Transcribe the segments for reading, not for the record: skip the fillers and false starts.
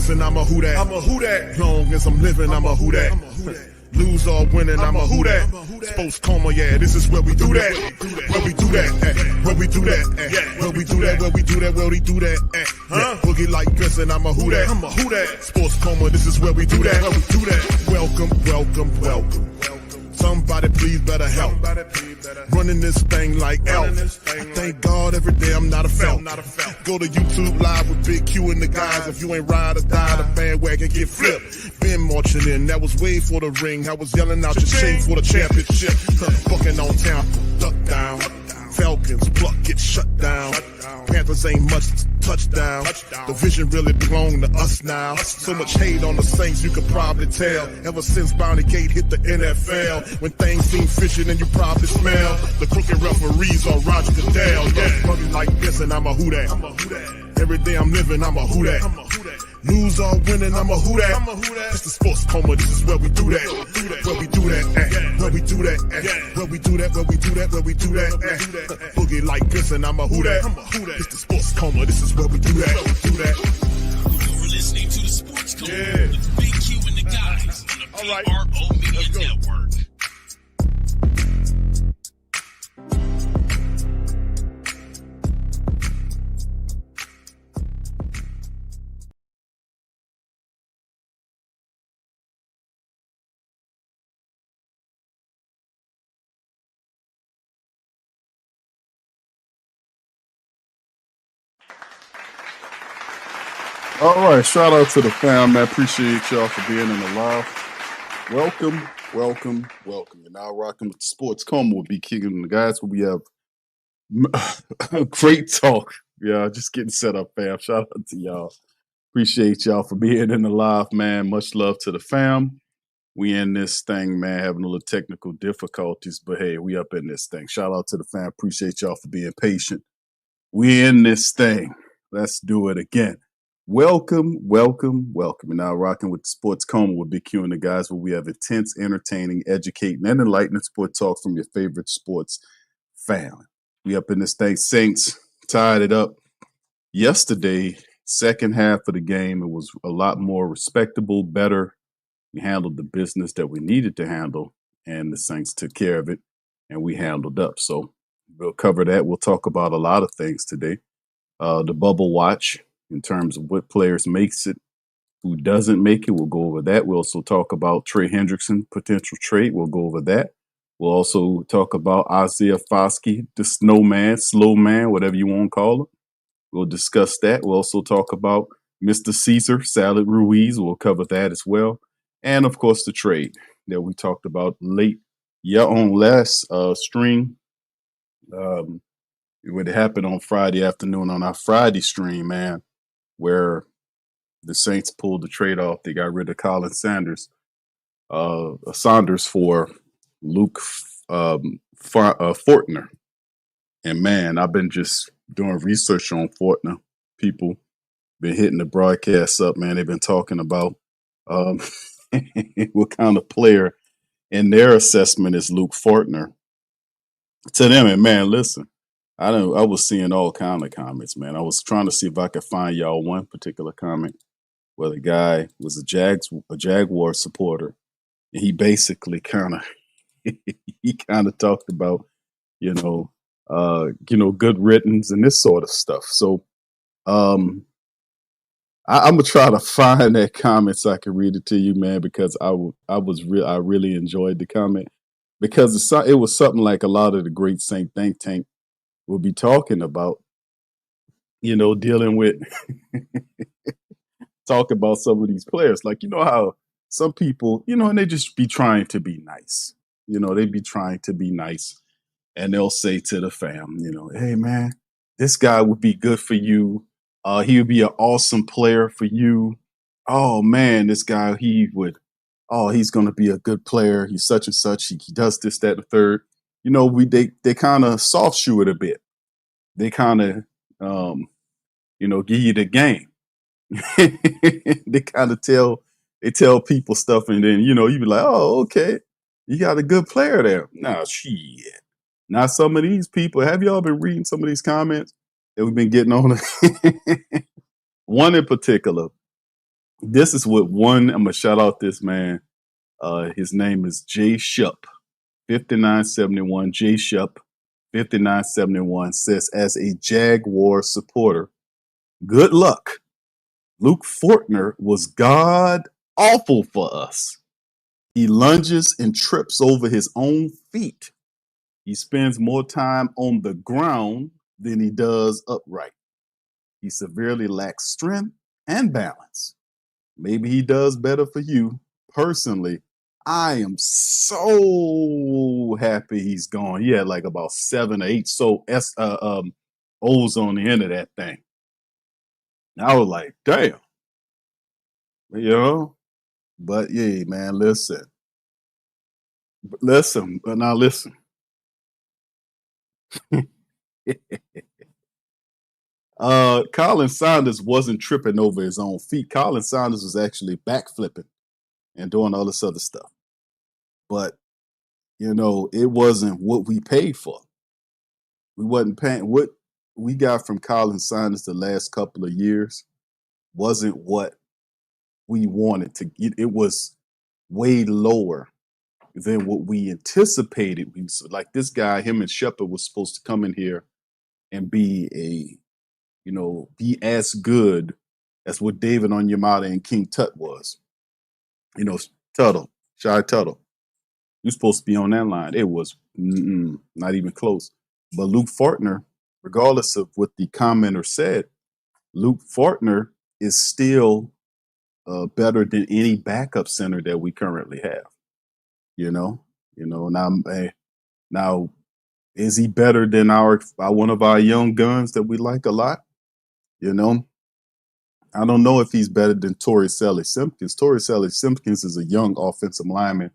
guessing, I'm a who that. I'm a who that. Long as I'm living, I'm a who that. Lose or winning, I'm a who that. Sports Coma, yeah, this is where we do that. Where we do that, where we do that, where we do that, where we do that, where we do that, Boogie like Benson, I'm a who that. I'm a who that. Sports Coma, this is where we do that. Where we do that. Welcome, welcome, welcome. Somebody please better help. Running this thing like Elf. I thank God every day I'm not a felt. Go to YouTube Live with Big Q and the guys. If you ain't ride or die, the bandwagon get flipped. Been marching in, that was way for the ring. I was yelling out your shame for the championship. Bucking on Tampa, duck down. Falcons, pluck, get shut down. Panthers ain't much touchdown. The vision really belong to us now. So much hate on the Saints, you could probably tell. Ever since Bounty Gate hit the NFL. When things seem fishy and you probably smell the crooked referees on Roger Goodell. Yeah, probably like this and I'm a who that. Every day I'm living, I'm a who that. Lose or winning, I'm a who that. It's the Sports Coma, this is where we do that. Where we do that, where we do that, where we do that, where we do that, where we do that, Boogie like this and I'm a who that. It's the Sports Coma, this is where we do that. You're listening to the Sports Coma with Big Q and the guys on the PRO Media Network. All right, shout out to the fam, man. Appreciate y'all for being in the live. Welcome, welcome, welcome. You're now rocking with the Sports Coma with Big Q and the guys. Where we have great talk. Yeah, just getting set up, fam. Shout out to y'all. Appreciate y'all for being in the live, man. Much love to the fam. We in this thing, man, having a little technical difficulties, but hey, we up in this thing. Shout out to the fam. Appreciate y'all for being patient. We in this thing. Let's do it again. Welcome, welcome, welcome. You're now rocking with the Sports Coma with Big Q and the guys, where we have intense, entertaining, educating, and enlightening sport talk from your favorite sports fan. We up in this thing. Saints tied it up yesterday. Second half of the game, it was a lot more respectable, better. We handled the business that we needed to handle, and the Saints took care of it, and we handled up. So we'll cover that. We'll talk about a lot of things today. The bubble watch, in terms of what players makes it, who doesn't make it. We'll go over that. We'll also talk about Trey Hendrickson, potential trade. We'll go over that. We'll also talk about Isaiah Foskey, the snowman, slow man, whatever you want to call him. We'll discuss that. We'll also talk about Mr. Cesar Ruiz. We'll cover that as well. And, of course, the trade that we talked about late on last stream. It happened on Friday afternoon on our Friday stream, man, where the Saints pulled the trade off. They got rid of Saunders for Luke Fortner. And, man, I've been just doing research on Fortner. People been hitting the broadcasts up, man. They've been talking about what kind of player in their assessment is Luke Fortner. To them, and, man, listen. I was seeing all kind of comments, man. I was trying to see if I could find y'all one particular comment where the guy was a Jaguar supporter, and he basically kind of talked about, good riddance and this sort of stuff. So, I'm gonna try to find that comment so I can read it to you, man, because I really enjoyed the comment, because it was something like a lot of the great Saint think tank will be talking about, dealing with, talk about some of these players. Like, how some people, and they just be trying to be nice. They be trying to be nice, and they'll say to the fam, hey, man, this guy would be good for you. He would be an awesome player for you. Oh, man, this guy, he's going to be a good player. He's such and such. He does this, that, and the third. They kind of soft shoe it a bit. They kind of, give you the game. They kind of tell people stuff, and then, you be like, oh, okay, you got a good player there. Nah, shit. Now, some of these people, have y'all been reading some of these comments that we've been getting on? One in particular, This is what one. I'm gonna shout out this man. His name is Jay Shupp, 5971. Jay Shupp, 5971 says, as a Jaguar supporter, good luck. Luke Fortner was god awful for us. He lunges and trips over his own feet. He spends more time on the ground than he does upright. He severely lacks strength and balance. Maybe he does better for you. Personally, I am so happy he's gone. He had like about 7 or 8 O's on the end of that thing. And I was like, damn. You know? But yeah, man, listen. Now listen. Colin Saunders wasn't tripping over his own feet. Colin Saunders was actually backflipping and doing all this other stuff. But, you know, it wasn't what we paid for. We wasn't paying what we got from Colin Saunders the last couple of years wasn't what we wanted to get. It was way lower than what we anticipated. Like this guy, him and Shepard was supposed to come in here and be be as good as what David Onyemata and King Tut was. You know, Shy Tuttle. You're supposed to be on that line. It was not even close. But Luke Fortner, regardless of what the commenter said, Luke Fortner is still better than any backup center that we currently have. Now is he better than one of our young guns that we like a lot? You know, I don't know if he's better than Torricelli Simpkins. Torricelli Simpkins is a young offensive lineman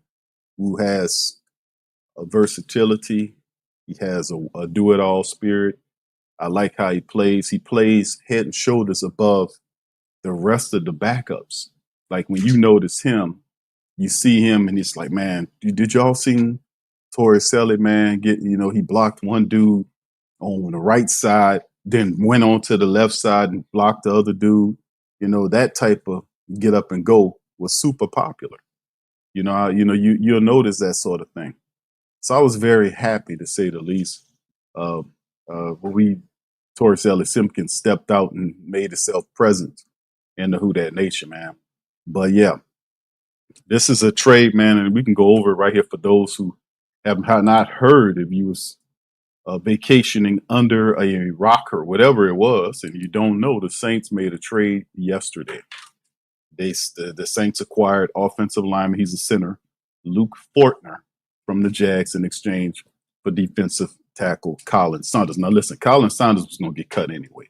who has a versatility. He has a do-it-all spirit. I like how he plays. He plays head and shoulders above the rest of the backups. Like when you notice him, you see him and it's like, man, did y'all see Torricelli, man, he blocked one dude on the right side, then went on to the left side and blocked the other dude. That type of get up and go was super popular. You'll notice that sort of thing. So I was very happy, to say the least, when Torricelli Simpkins stepped out and made himself present in the Who Dat Nation, man. But yeah, this is a trade, man, and we can go over it right here for those who have not heard. If you was vacationing under a rock or whatever it was, and you don't know, the Saints made a trade yesterday. The Saints acquired offensive lineman. He's a center, Luke Fortner, from the Jags in exchange for defensive tackle Colin Saunders. Now listen, Colin Saunders was going to get cut anyway.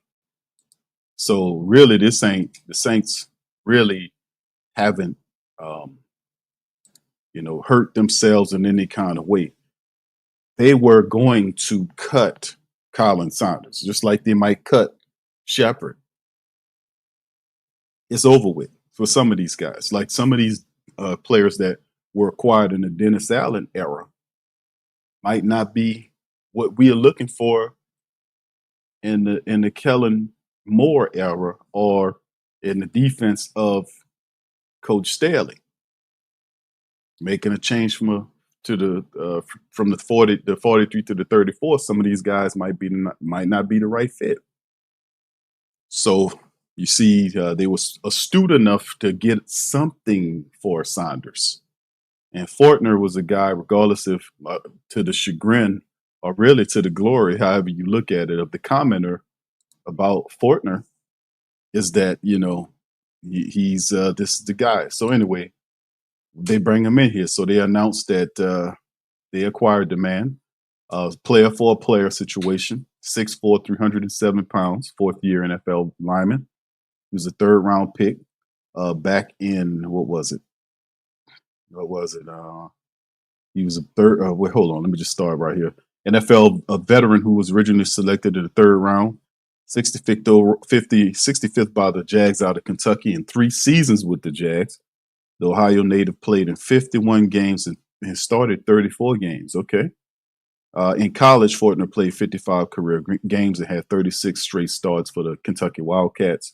So really, the Saints really haven't, hurt themselves in any kind of way. They were going to cut Colin Saunders, just like they might cut Shepard. It's over with for some of these guys. Like some of these players that were acquired in the Dennis Allen era might not be what we are looking for in the Kellen Moore era or in the defense of Coach Staley. Making a change from the 43 to the 34, some of these guys might not be the right fit. So you see, they were astute enough to get something for Saunders. And Fortner was a guy, regardless of to the chagrin or really to the glory, however you look at it, of the commenter about Fortner, is that, he's this is the guy. So anyway, they bring him in here. So they announced that they acquired the man, player for a player situation, 6'4", 307 pounds, 4th year NFL lineman. He was a 3rd round pick back in, what was it? He was a third. Hold on. Let me just start right here. NFL veteran who was originally selected in the 3rd round, 65th by the Jags out of Kentucky in 3 seasons with the Jags. The Ohio native played in 51 games and started 34 games. Okay. In college, Fortner played 55 career games and had 36 straight starts for the Kentucky Wildcats.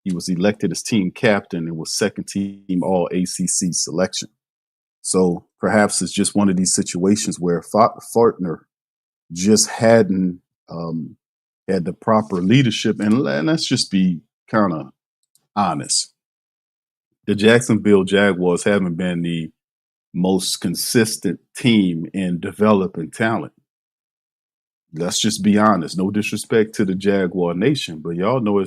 He was elected as team captain and was second team all ACC selection. So perhaps it's just one of these situations where Fortner just hadn't had the proper leadership. And let's just be kind of honest. The Jacksonville Jaguars haven't been the most consistent team in developing talent. Let's just be honest. No disrespect to the Jaguar Nation, but y'all know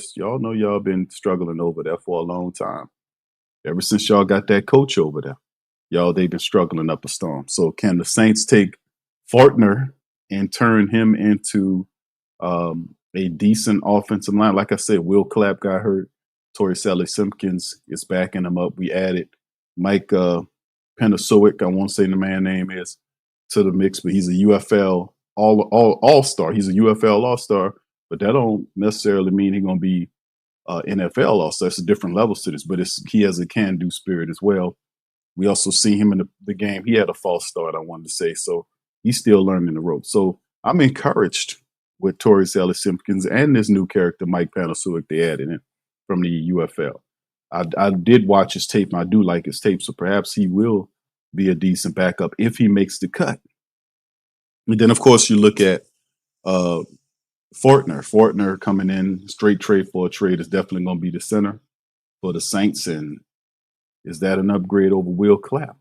y'all been struggling over there for a long time. Ever since y'all got that coach over there, they've been struggling up a storm. So can the Saints take Fortner and turn him into a decent offensive line? Like I said, Will Clapp got hurt. Torrey Simpkins is backing him up. We added Mike Penasowicz, I won't say the man's name is, to the mix, but he's a UFL all-star. He's a UFL all-star, but that don't necessarily mean he's going to be NFL all-star. It's different levels to this, but he has a can-do spirit as well. We also see him in the game. He had a false start, I wanted to say, so he's still learning the ropes. So I'm encouraged with Torrey Simpkins and this new character, Mike Penasowicz, they added in from the UFL. I did watch his tape, and I do like his tape, so perhaps he will be a decent backup if he makes the cut. And then, of course, you look at Fortner. Fortner coming in, straight trade for a trade, is definitely going to be the center for the Saints. And is that an upgrade over Will Clapp?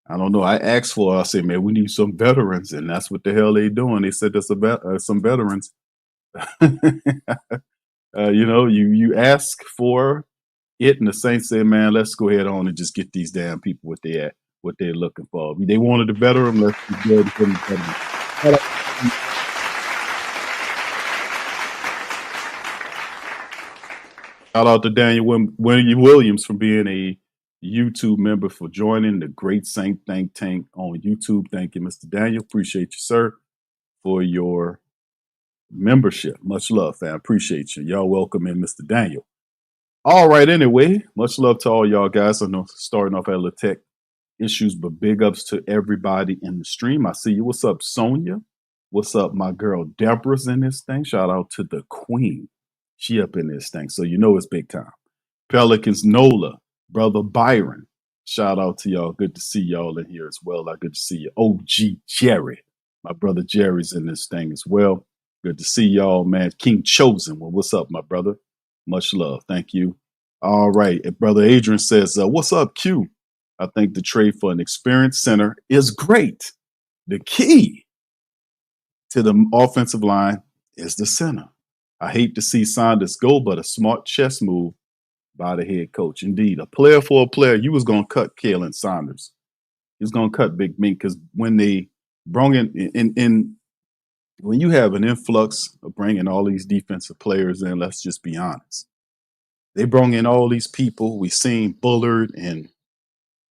I don't know. I said, man, we need some veterans, and that's what the hell they doing. They said there's some veterans. You ask for it, and the Saints say, man, let's go ahead on and just get these damn people what they're looking for. They wanted a veteran, let's go ahead and get them veteran. Shout out to Daniel Williams for being a YouTube member, for joining the Great Saint Think Tank on YouTube. Thank you, Mr. Daniel. Appreciate you, sir, for your membership. Much love, fam. Appreciate you. Y'all welcome in Mr. Daniel. All right, anyway, much love to all y'all guys. I know starting off at little tech issues, but big ups to everybody in the stream. I see you. What's up, Sonia? What's up, my girl Deborah's in this thing? Shout out to the queen. She up in this thing, so you know it's big time. Pelicans, Nola, brother Byron. Shout out to y'all. Good to see y'all in here as well. Good to see you. OG Jerry. My brother Jerry's in this thing as well. Good to see y'all, man. King Chosen. Well, what's up, my brother? Much love. Thank you. All right. Brother Adrian says, what's up, Q? I think the trade for an experienced center is great. The key to the offensive line is the center. I hate to see Saunders go, but a smart chess move by the head coach. Indeed, a player for a player. You was going to cut Khalen Saunders. He was going to cut Big Bink, because when they brought in when you have an influx of bringing all these defensive players in, let's just be honest. They brought in all these people. We seen Bullard and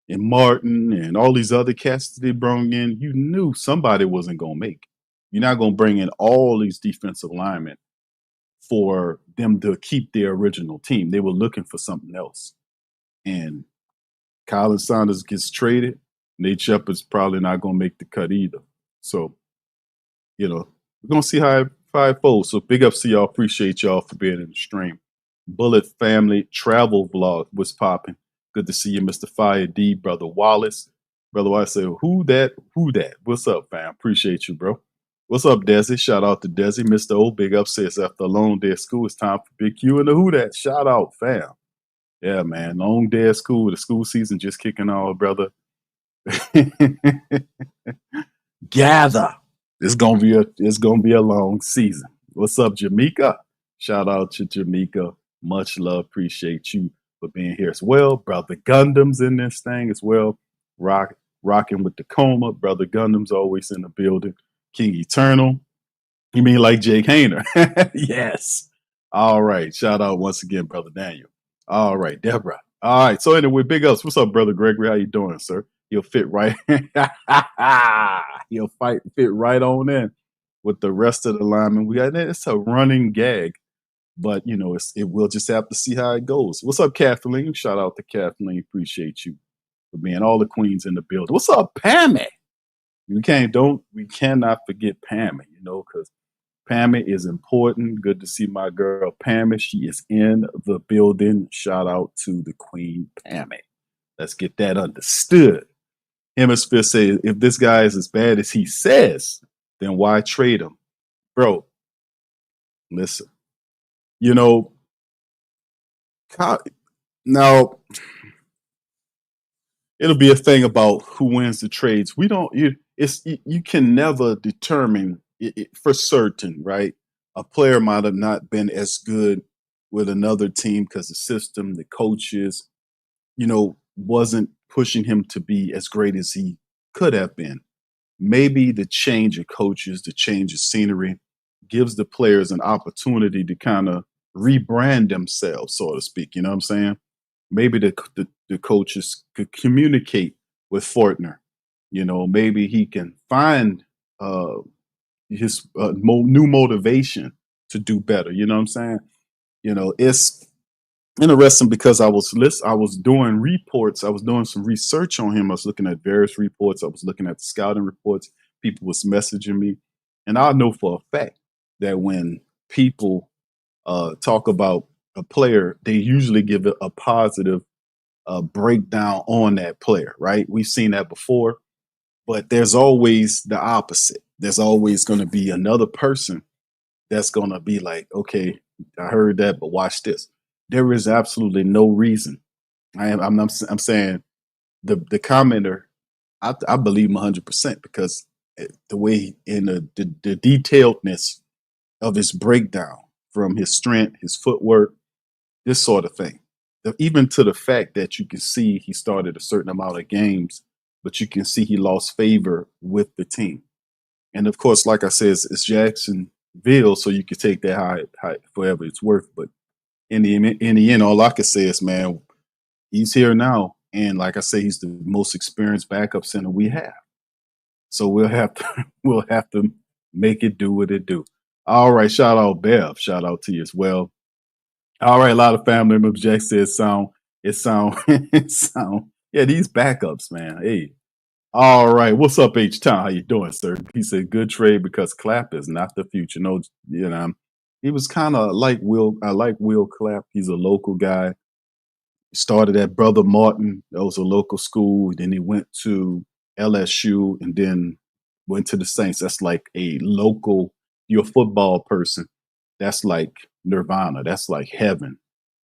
Martin and all these other cats that they brought in. You knew somebody wasn't going to make. You're not going to bring in all these defensive linemen for them to keep their original team. They were looking for something else. And Khalen Saunders gets traded. Nate Shepard's probably not going to make the cut either. So, we're going to see how it folds. So big ups to y'all. Appreciate y'all for being in the stream. Bullet Family Travel Vlog was popping. Good to see you, Mr. Fire D, Brother Wallace. Brother Wallace said, who that? What's up, fam? Appreciate you, bro. What's up, Desi? Shout out to Desi. Mr. O, big up, says after a long day of school, it's time for Big Q and the Who Dat. Shout out, fam. Yeah, man. Long day of school. The school season just kicking off, brother. Gather. It's gonna be a long season. What's up, Jamaica? Shout out to Jamaica. Much love. Appreciate you for being here as well. Brother Gundam's in this thing as well. Rocking with the Coma. Brother Gundam's always in the building. King Eternal. You mean like Jake Hayner? Yes. All right. Shout out once again, Brother Daniel. All right, Deborah. All right. So anyway, big ups. What's up, Brother Gregory? How you doing, sir? He'll fit right. He'll fit right on in with the rest of the linemen. It's a running gag, but we'll just have to see how it goes. What's up, Kathleen? Shout out to Kathleen. Appreciate you for being all the queens in the building. What's up, Pammy? We cannot forget Pammy, because Pammy is important. Good to see my girl Pammy. She is in the building. Shout out to the Queen Pammy. Let's get that understood. Hemisphere says, if this guy is as bad as he says, then why trade him? Bro, listen, you know, now it'll be a thing about who wins the trades. You can never determine it for certain, right? A player might have not been as good with another team because the system, the coaches, wasn't pushing him to be as great as he could have been. Maybe the change of coaches, the change of scenery gives the players an opportunity to kind of rebrand themselves, so to speak. You know what I'm saying? Maybe the coaches could communicate with Fortner. Maybe he can find his new motivation to do better. You know what I'm saying? It's interesting because I was doing reports. I was doing some research on him. I was looking at various reports. I was looking at the scouting reports. People was messaging me, and I know for a fact that when people talk about a player, they usually give it a positive breakdown on that player, right? We've seen that before, but there's always the opposite. There's always going to be another person that's going to be like, okay, I heard that, but watch this. There is absolutely no reason. I'm saying the commenter, I believe him 100% because the way in the detailedness of his breakdown from his strength, his footwork, this sort of thing. Even to the fact that you can see he started a certain amount of games, but you can see he lost favor with the team. And of course, like I said, it's Jacksonville, so you can take that high forever it's worth. But in the end, all I can say is, man, he's here now, and like I say, he's the most experienced backup center we have. So we'll have to make it do what it do. All right, shout out Bev, shout out to you as well. All right, a lot of family members. Jack says it sound. Yeah, these backups, man. Hey, all right. What's up, H Town? How you doing, sir? He said, good trade because Clapp is not the future. No, he was kind of like Will. I like Will Clapp. He's a local guy. Started at Brother Martin. That was a local school. Then he went to LSU and then went to the Saints. That's like a local, you're a football person. That's like nirvana. That's like heaven.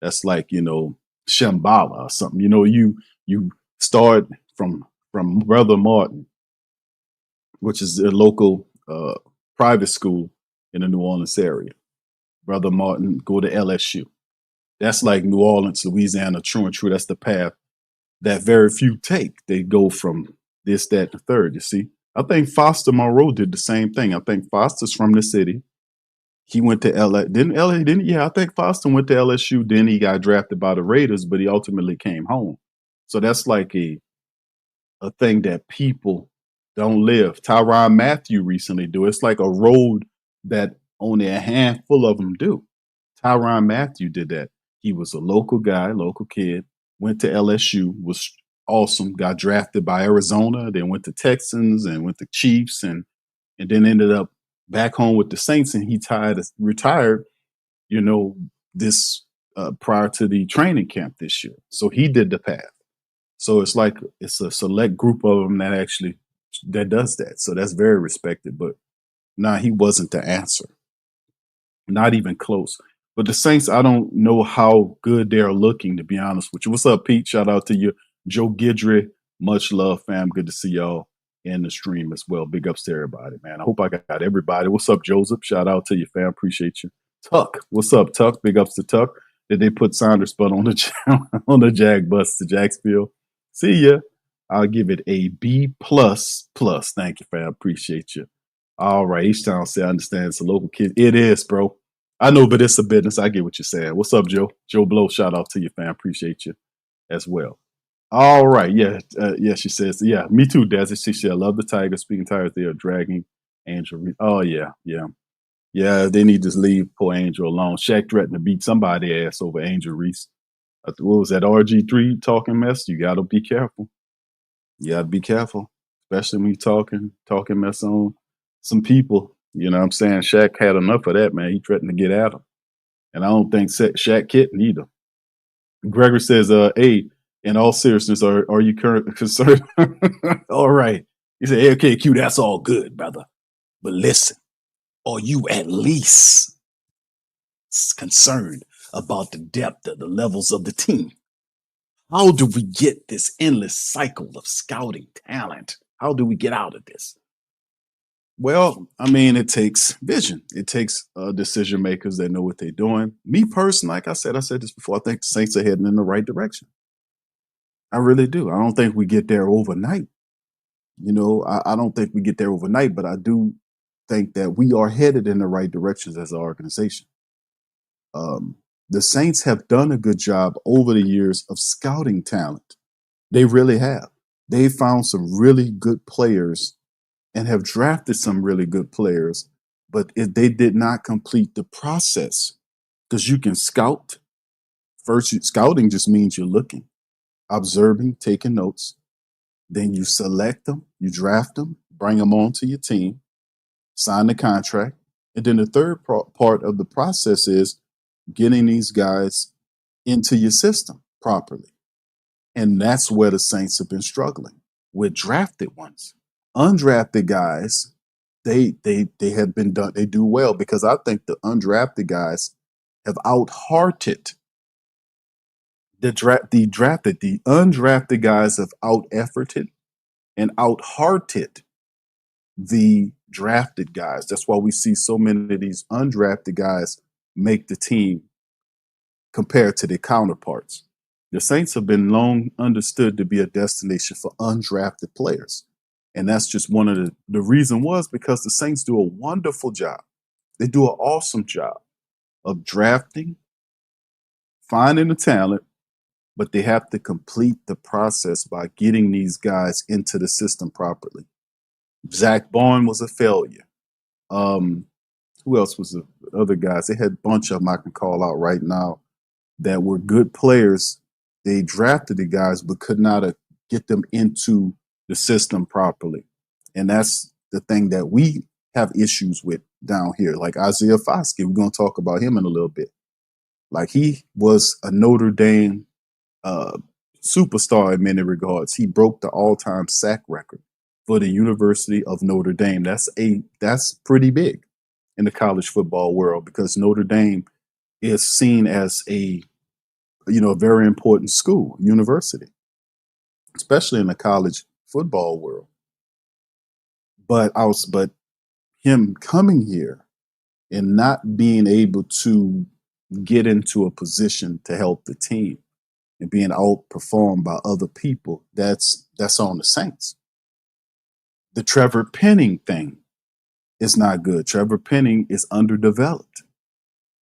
That's like, Shambhala or something. You start from Brother Martin, which is a local private school in the New Orleans area. Brother Martin, go to LSU. That's like New Orleans, Louisiana, true and true. That's the path that very few take. They go from this, that, and the third, you see. I think Foster Monroe did the same thing. I think Foster's from the city. He went to LA. I think Foster went to LSU. Then he got drafted by the Raiders, but he ultimately came home. So that's like a thing that people don't live. Tyrann Mathieu recently do. It's like a road that only a handful of them do. Tyrann Mathieu did that. He was a local guy, local kid, went to LSU, was awesome, got drafted by Arizona, then went to Texans and went to Chiefs and then ended up back home with the Saints, and he retired, this prior to the training camp this year. So he did the path. So it's like it's a select group of them that does that. So that's very respected. But he wasn't the answer. Not even close. But the Saints, I don't know how good they're looking, to be honest with you. What's up, Pete? Shout out to you. Joe Gidry, much love, fam. Good to see y'all in the stream as well. Big ups to everybody, man. I hope I got everybody. What's up, Joseph? Shout out to you, fam. Appreciate you. Tuck, what's up, Tuck? Big ups to Tuck. Did they put Saunders butt on the Jag bus to Jacksonville? See ya. I'll give it a B++. Thank you, fam. Appreciate you. All right. Each town say I understand it's a local kid. It is, bro. I know, but it's a business. I get what you're saying. What's up, Joe? Joe Blow, shout out to you, fam. Appreciate you as well. All right. Yeah. She says, yeah, me too, Desi. She said, I love the Tigers. Speaking Tigers, they are dragging Angel Reese. Oh, yeah. Yeah, they need to leave poor Angel alone. Shaq threatened to beat somebody ass over Angel Reese. What was that, RG3 talking mess? You got to be careful. You got to be careful, especially when you're talking mess on some people You know what I'm saying? Shaq had enough of that, man. He threatened to get at him. And I don't think Shaq kidding either. Gregory says, hey, in all seriousness, are you currently concerned? All right. He said, hey, okay, Q, that's all good, brother. But listen, are you at least concerned about the depth of the levels of the team? How do we get this endless cycle of scouting talent? How do we get out of this? Well, I mean, it takes vision. It takes decision makers that know what they're doing. Me personally, like I said this before, I think the Saints are heading in the right direction. I really do. I don't think we get there overnight. You know, I don't think we get there overnight, but I do think that we are headed in the right directions as an organization. The Saints have done a good job over the years of scouting talent. They really have. They found some really good players and have drafted some really good players, but they did not complete the process, because you can scout. First, scouting just means you're looking, observing, taking notes. Then you select them, you draft them, bring them onto your team, sign the contract. And then the third part of the process is getting these guys into your system properly. And that's where the Saints have been struggling with drafted ones. Undrafted guys, they have been done. They do well because I think the undrafted guys have out-hearted the drafted. The undrafted guys have out-efforted and out-hearted the drafted guys. That's why we see so many of these undrafted guys make the team compared to their counterparts. The Saints have been long understood to be a destination for undrafted players. And that's just one of the reason was because the Saints do a wonderful job. They do an awesome job of drafting, finding the talent, but they have to complete the process by getting these guys into the system properly. Zach Bourne was a failure. Who else was the other guys? They had a bunch of them I can call out right now that were good players. They drafted the guys, but could not get them into the system properly. And that's the thing that we have issues with down here. Like Isaiah Foskey, we're going to talk about him in a little bit. Like he was a Notre Dame superstar in many regards. He broke the all-time sack record for the University of Notre Dame. That's pretty big in the college football world because Notre Dame is seen as a very important school, university, especially in the college football world. But him coming here and not being able to get into a position to help the team and being outperformed by other people, that's on the Saints. The Trevor Penning thing is not good. Trevor Penning is underdeveloped.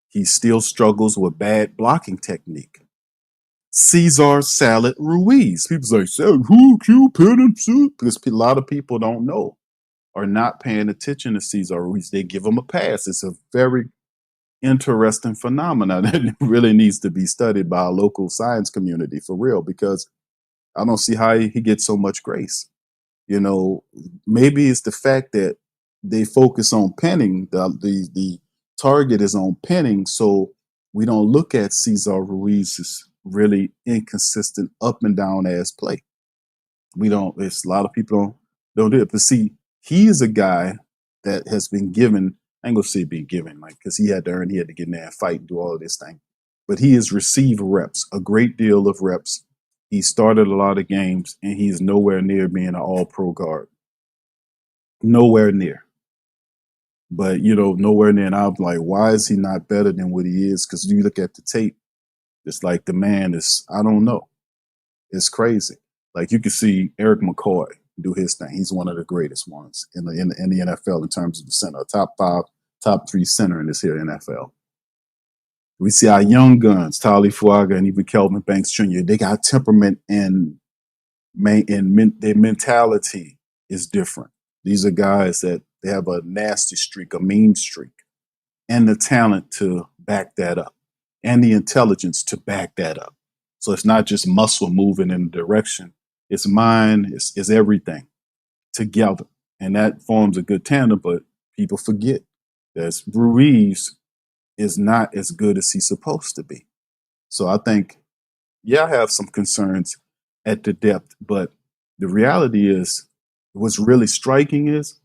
He still struggles with bad blocking technique. Cesar Ruiz. People say, who Q Penning? Because a lot of people don't know, are not paying attention to Cesar Ruiz. They give him a pass. It's a very interesting phenomenon that really needs to be studied by a local science community for real, because I don't see how he gets so much grace. Maybe it's the fact that they focus on Penning. The target is on Penning, so we don't look at Cesar Ruiz's really inconsistent up and down ass play. We don't. It's a lot of people don't do it. But see, he is a guy that has been given. I ain't gonna say being given, like, because he had to earn, he had to get in there and fight and do all of this thing. But he has received reps, a great deal of reps. He started a lot of games, and he's nowhere near being an all-pro guard. Nowhere near. But, nowhere near. And I'm like, why is he not better than what he is? Because you look at the tape, it's like the man is, I don't know. It's crazy. Like, you can see Eric McCoy do his thing. He's one of the greatest ones in the NFL in terms of the center, top 5, top 3 center in this here NFL. We see our young guns, Tali Fuaga and even Kelvin Banks Jr. They got temperament and their mentality is different. These are guys that they have a nasty streak, a mean streak, and the talent to back that up, and the intelligence to back that up. So it's not just muscle moving in a direction. It's mind, it's everything together. And that forms a good tandem, but people forget that Ruiz is not as good as he's supposed to be. So I think, I have some concerns at the depth, but the reality is, what's really striking is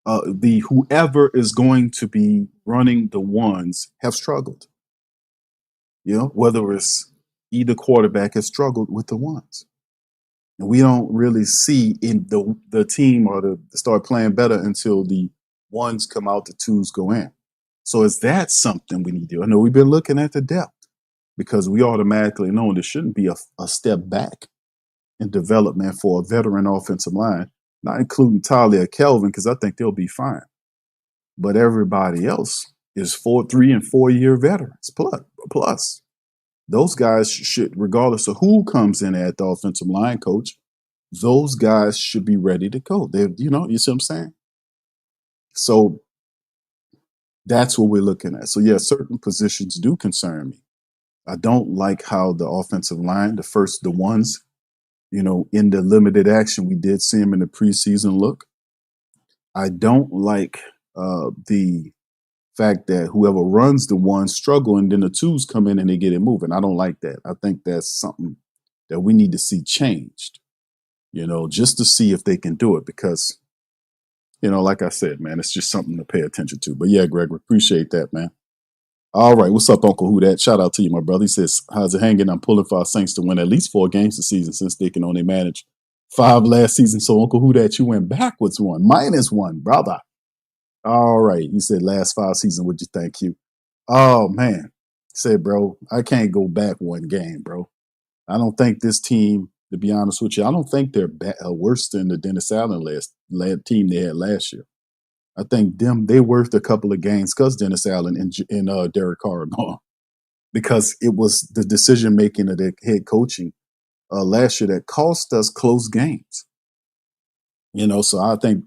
the whoever is going to be running the ones have struggled. Whether it's either quarterback has struggled with the ones. And we don't really see in the team or the start playing better until the ones come out, the twos go in. So is that something we need to do? I know we've been looking at the depth because we automatically know there shouldn't be a step back in development for a veteran offensive line, not including Talia Kelvin, because I think they'll be fine. But everybody else is 3 and 4 year veterans plus. Those guys should, regardless of who comes in at the offensive line coach, those guys should be ready to go. You see what I'm saying? So that's what we're looking at. So, certain positions do concern me. I don't like how the offensive line, the ones, in the limited action, we did see them in the preseason look. I don't like the fact that whoever runs the ones struggle and then the twos come in and they get it moving. I don't like that. I think that's something that we need to see changed, just to see if they can do it because, like I said, man, it's just something to pay attention to. But Greg, we appreciate that, man. All right. What's up, Uncle Who Dat? Shout out to you, my brother. He says, how's it hanging? I'm pulling for our Saints to win at least 4 games this season since they can only manage 5 last season. So, Uncle Who Dat, you went backwards -1, brother. All right. You said last 5 seasons. Would you thank you? Oh, man. Said, bro, I can't go back 1 game, bro. I don't think this team, to be honest with you, I don't think they're worse than the Dennis Allen last team they had last year. I think they worth a couple of games because Dennis Allen and Derek Carr are gone. Because it was the decision making of the head coaching last year that cost us close games. So I think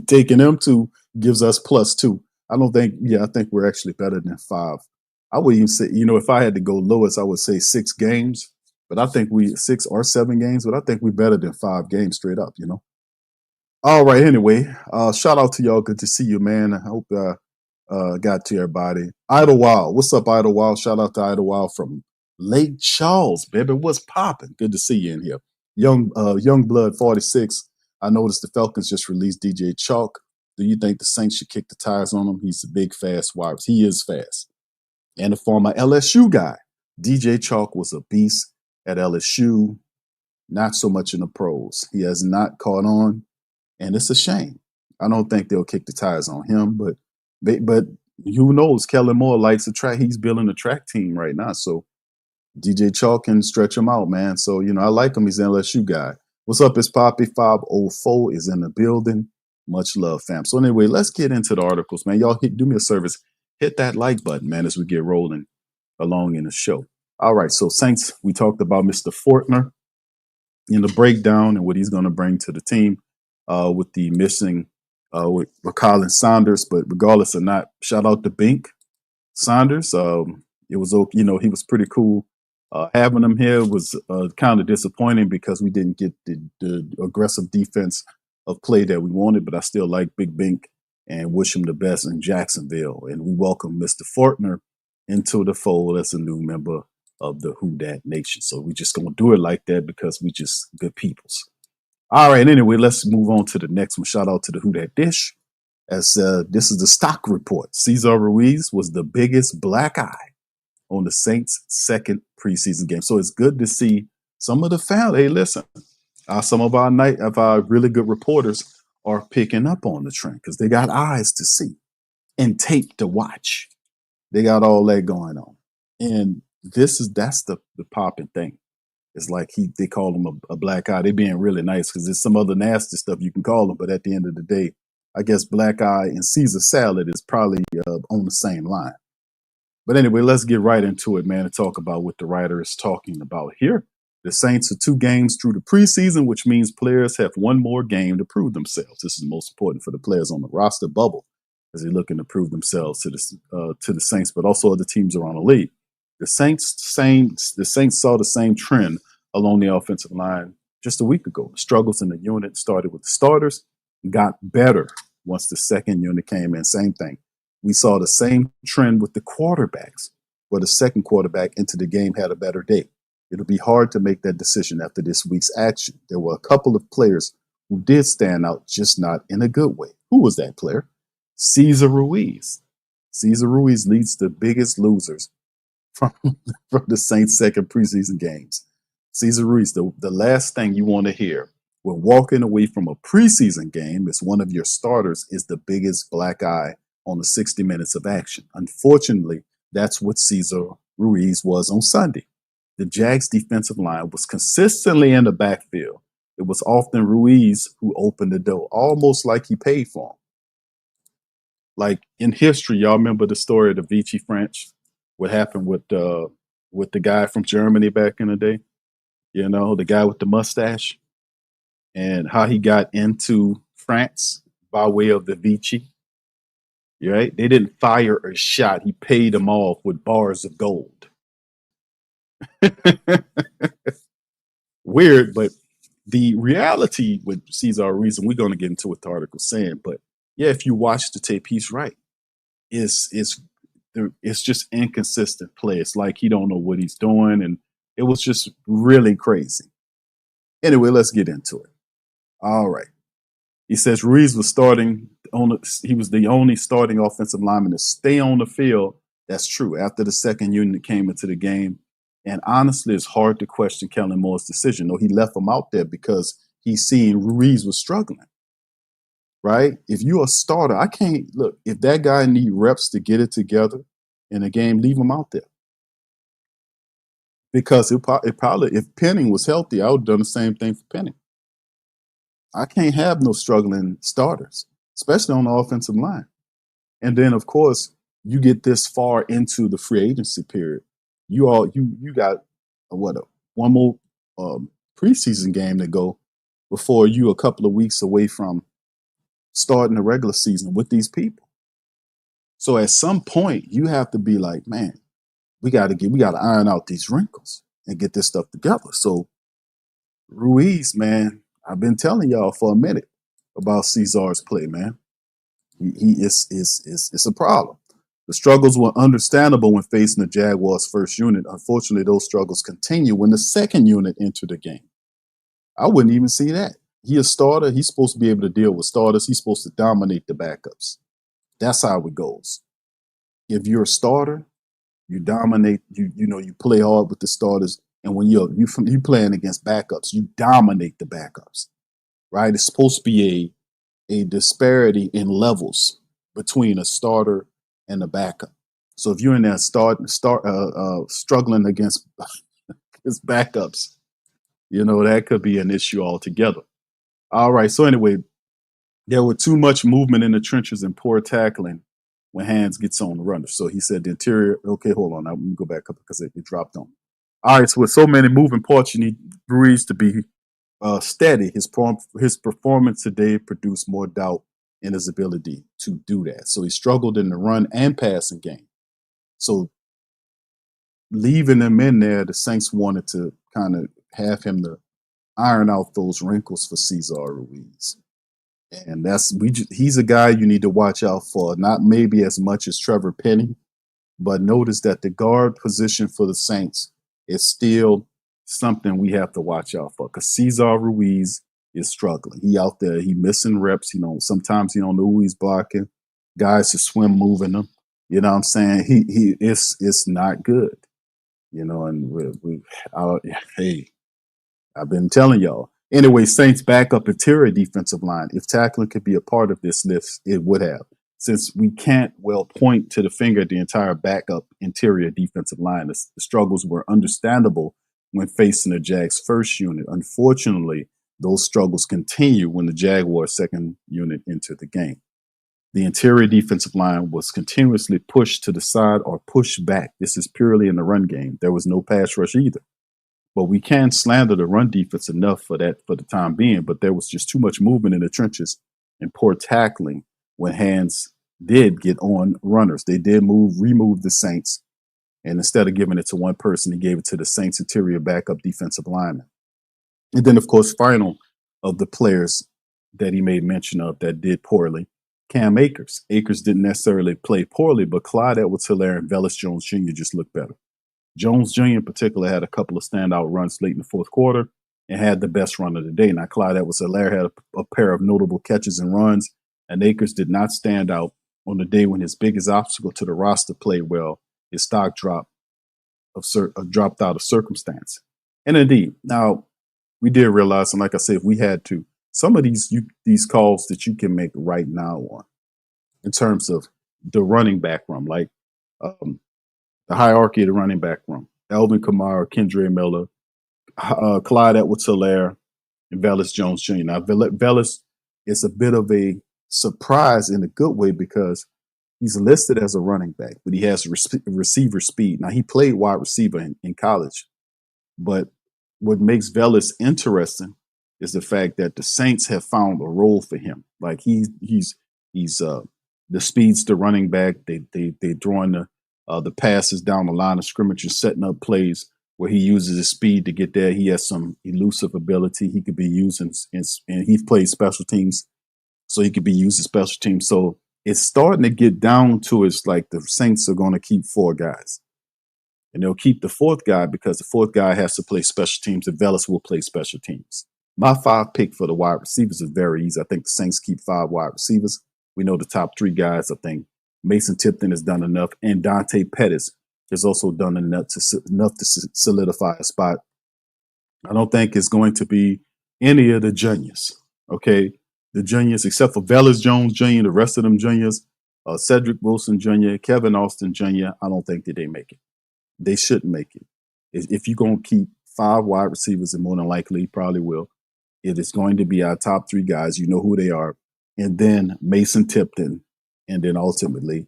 taking them 2 gives us +2. I think we're actually better than 5. I would even say, if I had to go lowest, I would say 6 games. But I think 6 or 7 games, but I think we're better than 5 games straight up, All right, anyway, shout out to y'all. Good to see you, man. I hope got to everybody. Idlewild, what's up, Idlewild? Shout out to Idlewild from Lake Charles, baby. What's popping? Good to see you in here. Young Blood 46. I noticed the Falcons just released DJ Chalk. Do you think the Saints should kick the tires on him? He's a big, fast wide. He is fast. And the former LSU guy, DJ Chalk, was a beast at LSU. Not so much in the pros. He has not caught on. And it's a shame. I don't think they'll kick the tires on him, but who knows? Kellen Moore likes the track. He's building a track team right now. So DJ Chalk can stretch him out, man. So, I like him. He's an LSU guy. What's up? It's Poppy 504 is in the building. Much love, fam. So anyway, let's get into the articles, man. Y'all do me a service. Hit that like button, man, as we get rolling along in the show. All right. So Saints, we talked about Mr. Fortner in the breakdown and what he's going to bring to the team. With the missing with Colin Saunders, but regardless or not, shout out to Bink Saunders. It was he was pretty cool. Having him here was kind of disappointing because we didn't get the aggressive defense of play that we wanted, but I still like Big Bink and wish him the best in Jacksonville. And we welcome Mr. Fortner into the fold as a new member of the Who Dat Nation. So we just gonna do it like that because we just good peoples. All right, anyway, let's move on to the next one. Shout out to the Who Dat Dish. As this is the stock report. Cesar Ruiz was the biggest black eye on the Saints' second preseason game. So it's good to see some of the family. Hey, listen, some of our really good reporters are picking up on the trend because they got eyes to see and tape to watch. They got all that going on. And that's the popping thing. It's like they call him a black eye. They're being really nice because there's some other nasty stuff you can call them. But at the end of the day, I guess black eye and Caesar salad is probably on the same line. But anyway, let's get right into it, man, and talk about what the writer is talking about here. The Saints are 2 games through the preseason, which means players have 1 more game to prove themselves. This is most important for the players on the roster bubble as they're looking to prove themselves to the Saints, but also other teams around the league. The Saints saw the same trend along the offensive line just a week ago. The struggles in the unit started with the starters, got better once the second unit came in. Same thing. We saw the same trend with the quarterbacks, where the second quarterback into the game had a better day. It'll be hard to make that decision after this week's action. There were a couple of players who did stand out, just not in a good way. Who was that player? Cesar Ruiz. Cesar Ruiz leads the biggest losers from the Saints' second preseason games. Cesar Ruiz, the last thing you want to hear when walking away from a preseason game as one of your starters is the biggest black eye on the 60 minutes of action. Unfortunately, that's what Cesar Ruiz was on Sunday. The Jags' defensive line was consistently in the backfield. It was often Ruiz who opened the door, almost like he paid for him. Like in history, y'all remember the story of the Vichy French? What happened with the guy from Germany back in the day? You know, the guy with the mustache, and how he got into France by way of the Vichy. Right? They didn't fire a shot. He paid them off with bars of gold. Weird, but the reality with Cesar Ruiz, and we're going to get into what the article's saying, but yeah, if you watch the tape, he's right. It's just inconsistent play. It's like he don't know what he's doing, and it was just really crazy. Anyway, let's get into it. All right. He says Ruiz was he was the only starting offensive lineman to stay on the field. That's true. After the second unit came into the game. And honestly, it's hard to question Kellen Moore's decision. No, he left him out there because he's seen Ruiz was struggling. Right? If you're a starter, I can't look. If that guy need reps to get it together in a game, leave him out there. Because it probably, if Penning was healthy, I would have done the same thing for Penning. I can't have no struggling starters, especially on the offensive line. And then, of course, you get this far into the free agency period. You got one more preseason game to go before you a couple of weeks away from starting the regular season with these people. So at some point, you have to be like, man, we got to iron out these wrinkles and get this stuff together. So Ruiz, man, I've been telling y'all for a minute about Cesar's play, man. He is a problem. The struggles were understandable when facing the Jaguars' first unit. Unfortunately, those struggles continue when the second unit entered the game. I wouldn't even see that. He's a starter. He's supposed to be able to deal with starters. He's supposed to dominate the backups. That's how it goes. If you're a starter, you dominate. You play hard with the starters, and when you playing against backups, you dominate the backups. Right? It's supposed to be a disparity in levels between a starter and a backup. So if you're in there struggling against his backups, that could be an issue altogether. All right. So anyway, there were too much movement in the trenches and poor tackling when Hands gets on the runner. So he said the interior. Okay, hold on. Let me go back up because it dropped on. All right. So with so many moving parts, you need Ruiz to be steady. His performance today produced more doubt in his ability to do that. So he struggled in the run and passing game. So leaving him in there, the Saints wanted to kind of have him to iron out those wrinkles for Cesar Ruiz. And he's a guy you need to watch out for, not maybe as much as Trevor Penning, but notice that the guard position for the Saints is still something we have to watch out for because Cesar Ruiz is struggling. He out there, he missing reps. Sometimes he don't know who he's blocking. Guys to swim moving him. You know what I'm saying? It's not good. And hey, I've been telling y'all. Anyway, Saints backup interior defensive line. If tackling could be a part of this list, it would have. Since we can't point to the finger at the entire backup interior defensive line, the struggles were understandable when facing the Jags' first unit. Unfortunately, those struggles continue when the Jaguars' second unit entered the game. The interior defensive line was continuously pushed to the side or pushed back. This is purely in the run game. There was no pass rush either. But we can't slander the run defense enough for that for the time being. But there was just too much movement in the trenches and poor tackling when Hands did get on runners. They did remove the Saints. And instead of giving it to one person, he gave it to the Saints interior backup defensive lineman. And then, of course, final of the players that he made mention of that did poorly. Cam Akers. Akers didn't necessarily play poorly, but Clyde Edwards-Helaire and Velus Jones Jr. just looked better. Jones Jr. in particular had a couple of standout runs late in the fourth quarter and had the best run of the day. Now, Clyde Edwards-Helaire had a pair of notable catches and runs, and Akers did not stand out on the day when his biggest obstacle to the roster played well. His stock dropped out of circumstance. And indeed, now we did realize, and like I said, if we had to, some of these calls that you can make right now on, in terms of the running back room, like the hierarchy of the running back room, Alvin Kamara, Kendre Miller, Clyde Edwards-Helaire, and Velus Jones Jr. Now, Velus is a bit of a surprise in a good way because he's listed as a running back, but he has receiver speed. Now, he played wide receiver in college, but what makes Velus interesting is the fact that the Saints have found a role for him. Like he's the speedster running back. They throwing the passes down the line of scrimmage and setting up plays where he uses his speed to get there. He has some elusive ability. He could be used and he plays special teams, so he could be used as special teams. So it's starting to get down to it's like the Saints are going to keep 4 guys. And they'll keep the 4th guy because the 4th guy has to play special teams and Velus will play special teams. My 5 pick for the wide receivers is very easy. I think the Saints keep 5 wide receivers. We know the top 3 guys. I think Mason Tipton has done enough, and Dante Pettis has also done enough to solidify a spot. I don't think it's going to be any of the juniors, okay? The juniors, except for Velus Jones Jr., the rest of them juniors, Cedric Wilson Jr., Kevin Austin Jr., I don't think that they make it. They shouldn't make it. If you're going to keep 5 wide receivers, and more than likely probably will, it is going to be our top 3 guys. You know who they are. And then Mason Tipton. And then ultimately,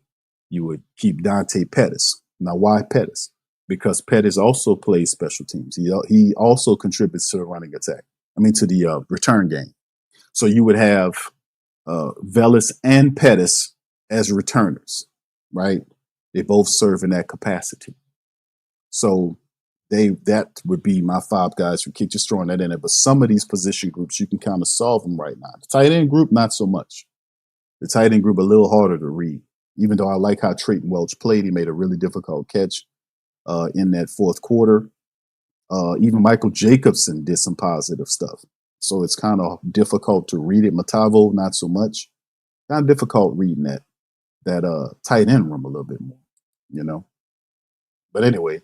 you would keep Dante Pettis. Now, why Pettis? Because Pettis also plays special teams. He also contributes to the running attack. To the return game. So you would have Velus and Pettis as returners, right? They both serve in that capacity. So that would be my 5 guys who keep just throwing that in there. But some of these position groups, you can kind of solve them right now. The tight end group, not so much. The tight end group, a little harder to read. Even though I like how Trey Welch played, he made a really difficult catch in that fourth quarter. Even Michael Jacobson did some positive stuff. So it's kind of difficult to read it. Matavo, not so much. Kind of difficult reading that tight end room a little bit more, But anyway,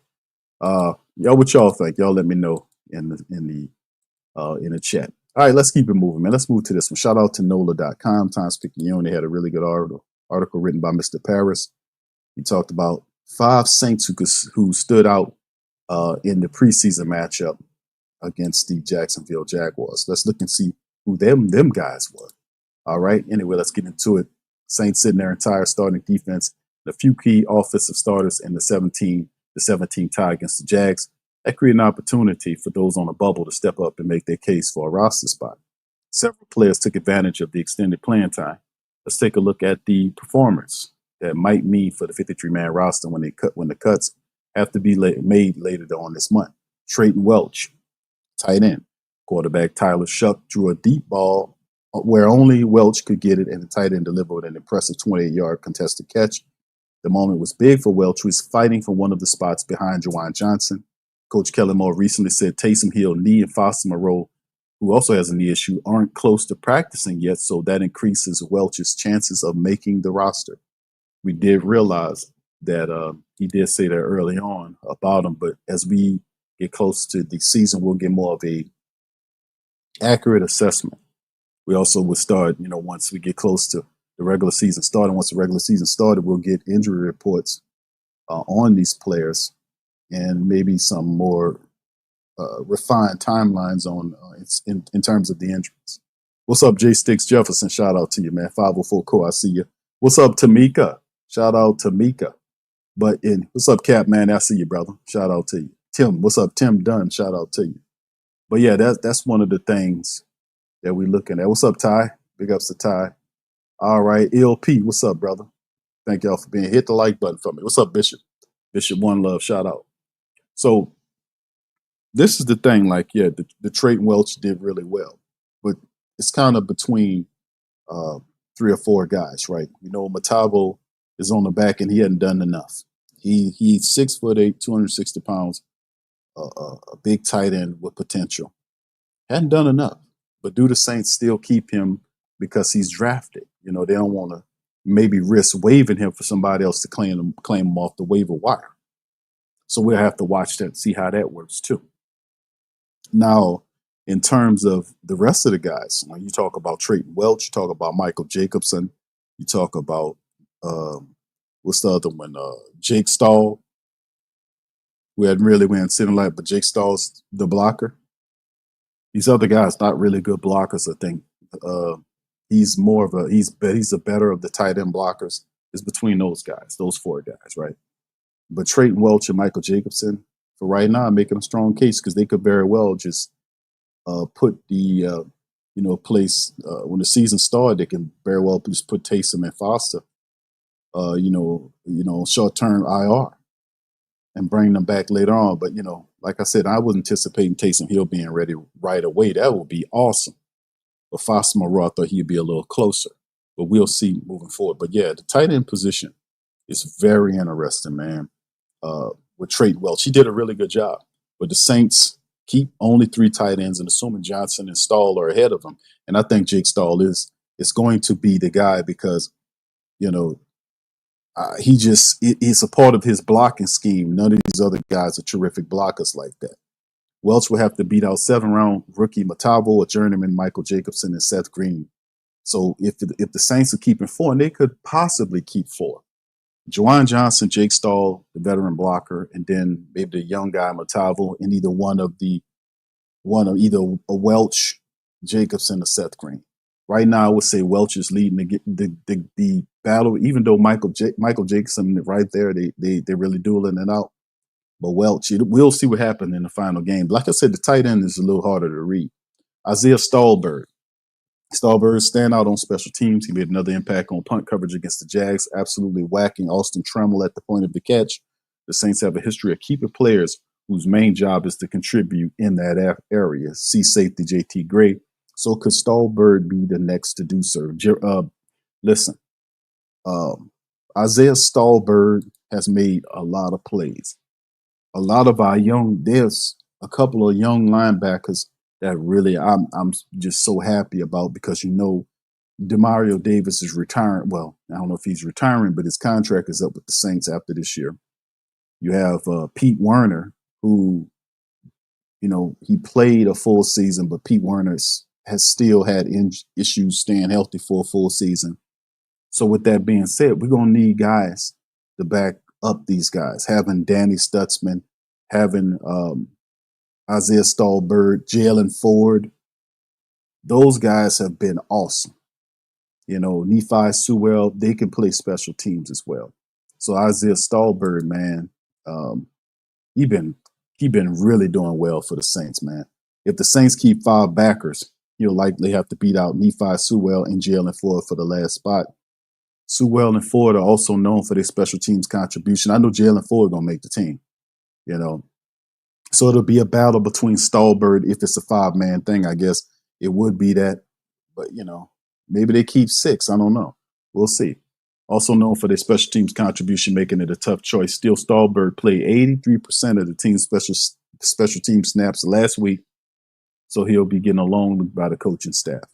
y'all, what y'all think? Y'all let me know in the chat. All right, let's keep it moving, man. Let's move to this one. Shout out to NOLA.com. Times Picayune. They had a really good article written by Mr. Paris. He talked about 5 Saints who stood out in the preseason matchup against the Jacksonville Jaguars. Let's look and see who them guys were. All right. Anyway, let's get into it. Saints sitting their entire starting defense, a few key offensive starters, and the 17 tie against the Jags. That created an opportunity for those on the bubble to step up and make their case for a roster spot. Several players took advantage of the extended playing time. Let's take a look at the performance that might mean for the 53-man roster when the cuts have to be made later on this month. Trayton Welch, tight end. Quarterback Tyler Shuck drew a deep ball where only Welch could get it, and the tight end delivered an impressive 28-yard contested catch. The moment was big for Welch, who is fighting for one of the spots behind Juwan Johnson. Coach Kellen Moore recently said Taysom Hill, knee, and Foster Moreau, who also has a knee issue, aren't close to practicing yet, so that increases Welch's chances of making the roster. We did realize that he did say that early on about him, but as we get close to the season, we'll get more of a accurate assessment. We also would start, once we get close to the regular season starting. Once the regular season started, we'll get injury reports on these players and maybe some more refined timelines on in terms of the injuries. What's up, J Sticks Jefferson? Shout out to you, man. 504 Core, I see you. What's up, Tamika? Shout out to Mika. What's up, Cap, man? I see you, brother. Shout out to you. Tim, what's up, Tim Dunn? Shout out to you. But yeah, that's one of the things that we're looking at. What's up, Ty? Big ups to Ty. All right, LP, what's up, brother? Thank y'all for being here. Hit the like button for me. What's up, Bishop? Bishop One Love, shout out. So this is the thing, the Trayton Welch did really well, but it's kind of between 3 or 4 guys, right? Matavo is on the back and he hadn't done enough. He's 6'8", 260 pounds, a big tight end with potential. Hadn't done enough. But do the Saints still keep him because he's drafted? They don't want to maybe risk waiving him for somebody else to claim him off the waiver wire. So we'll have to watch that and see how that works too. Now, in terms of the rest of the guys, when you talk about Trey Welch, you talk about Michael Jacobson, you talk about what's the other one? Jake Stahl. We hadn't really went sitting like, but Jake Stahl's the blocker. These other guys not really good blockers. I think he's a better of the tight end blockers. It's between those guys, those 4 guys, right? But Trey Welch and Michael Jacobson, for right now, making a strong case because they could very well just put the place when the season started. They can very well just put Taysom and Foster, short term IR, and bring them back later on. But like I said, I was anticipating Taysom Hill being ready right away. That would be awesome. But Foster Moreau, I thought he'd be a little closer. But we'll see moving forward. But yeah, the tight end position is very interesting, man. With Trey Welch, he did a really good job. But the Saints keep only 3 tight ends, and assuming Johnson and Stahl are ahead of him. And I think Jake Stahl is going to be the guy because, it's a part of his blocking scheme. None of these other guys are terrific blockers like that. Welch will have to beat out 7th-round rookie Matavo, a journeyman Michael Jacobson, and Seth Green. So if the Saints are keeping 4, and they could possibly keep 4, Juwan Johnson, Jake Stahl, the veteran blocker, and then maybe the young guy Matavo, and either a Welch, Jacobson, or Seth Green. Right now, I would say Welch is leading the battle, even though Michael Jacobson right there, they're really dueling it out. But Welch, we'll see what happens in the final game. Like I said, the tight end is a little harder to read. Isaiah Stallbird stand out on special teams. He made another impact on punt coverage against the Jags, absolutely whacking Austin Tremmel at the point of the catch. The Saints have a history of keeping players whose main job is to contribute in that area. See safety JT Gray. So could Stallbird be the next to do so? Listen, Isaiah Stallbird has made a lot of plays. A lot of there's a couple of young linebackers that really I'm just so happy about because Demario Davis is retiring. Well, I don't know if he's retiring, but his contract is up with the Saints after this year. You have Pete Werner, who, he played a full season, but Pete Werner has still had issues staying healthy for a full season. So with that being said, we're going to need guys to back up these guys. Having Danny Stutzman, having Isaiah Stallbird, Jalen Ford, those guys have been awesome. Nephi Sewell, they can play special teams as well. So Isaiah Stallbird, man, he been really doing well for the Saints, man. If the Saints keep 5 backers, he'll likely have to beat out Nephi Sewell and Jalen Ford for the last spot. Sewell and Ford are also known for their special teams contribution. I know Jalen Ford gonna make the team, So it'll be a battle between Stallbird. If it's a 5-man thing, I guess it would be that. But, maybe they keep 6. I don't know. We'll see. Also known for their special teams contribution, making it a tough choice. Still, Stallbird played 83% of the team's special team snaps last week. So he'll be getting along by the coaching staff.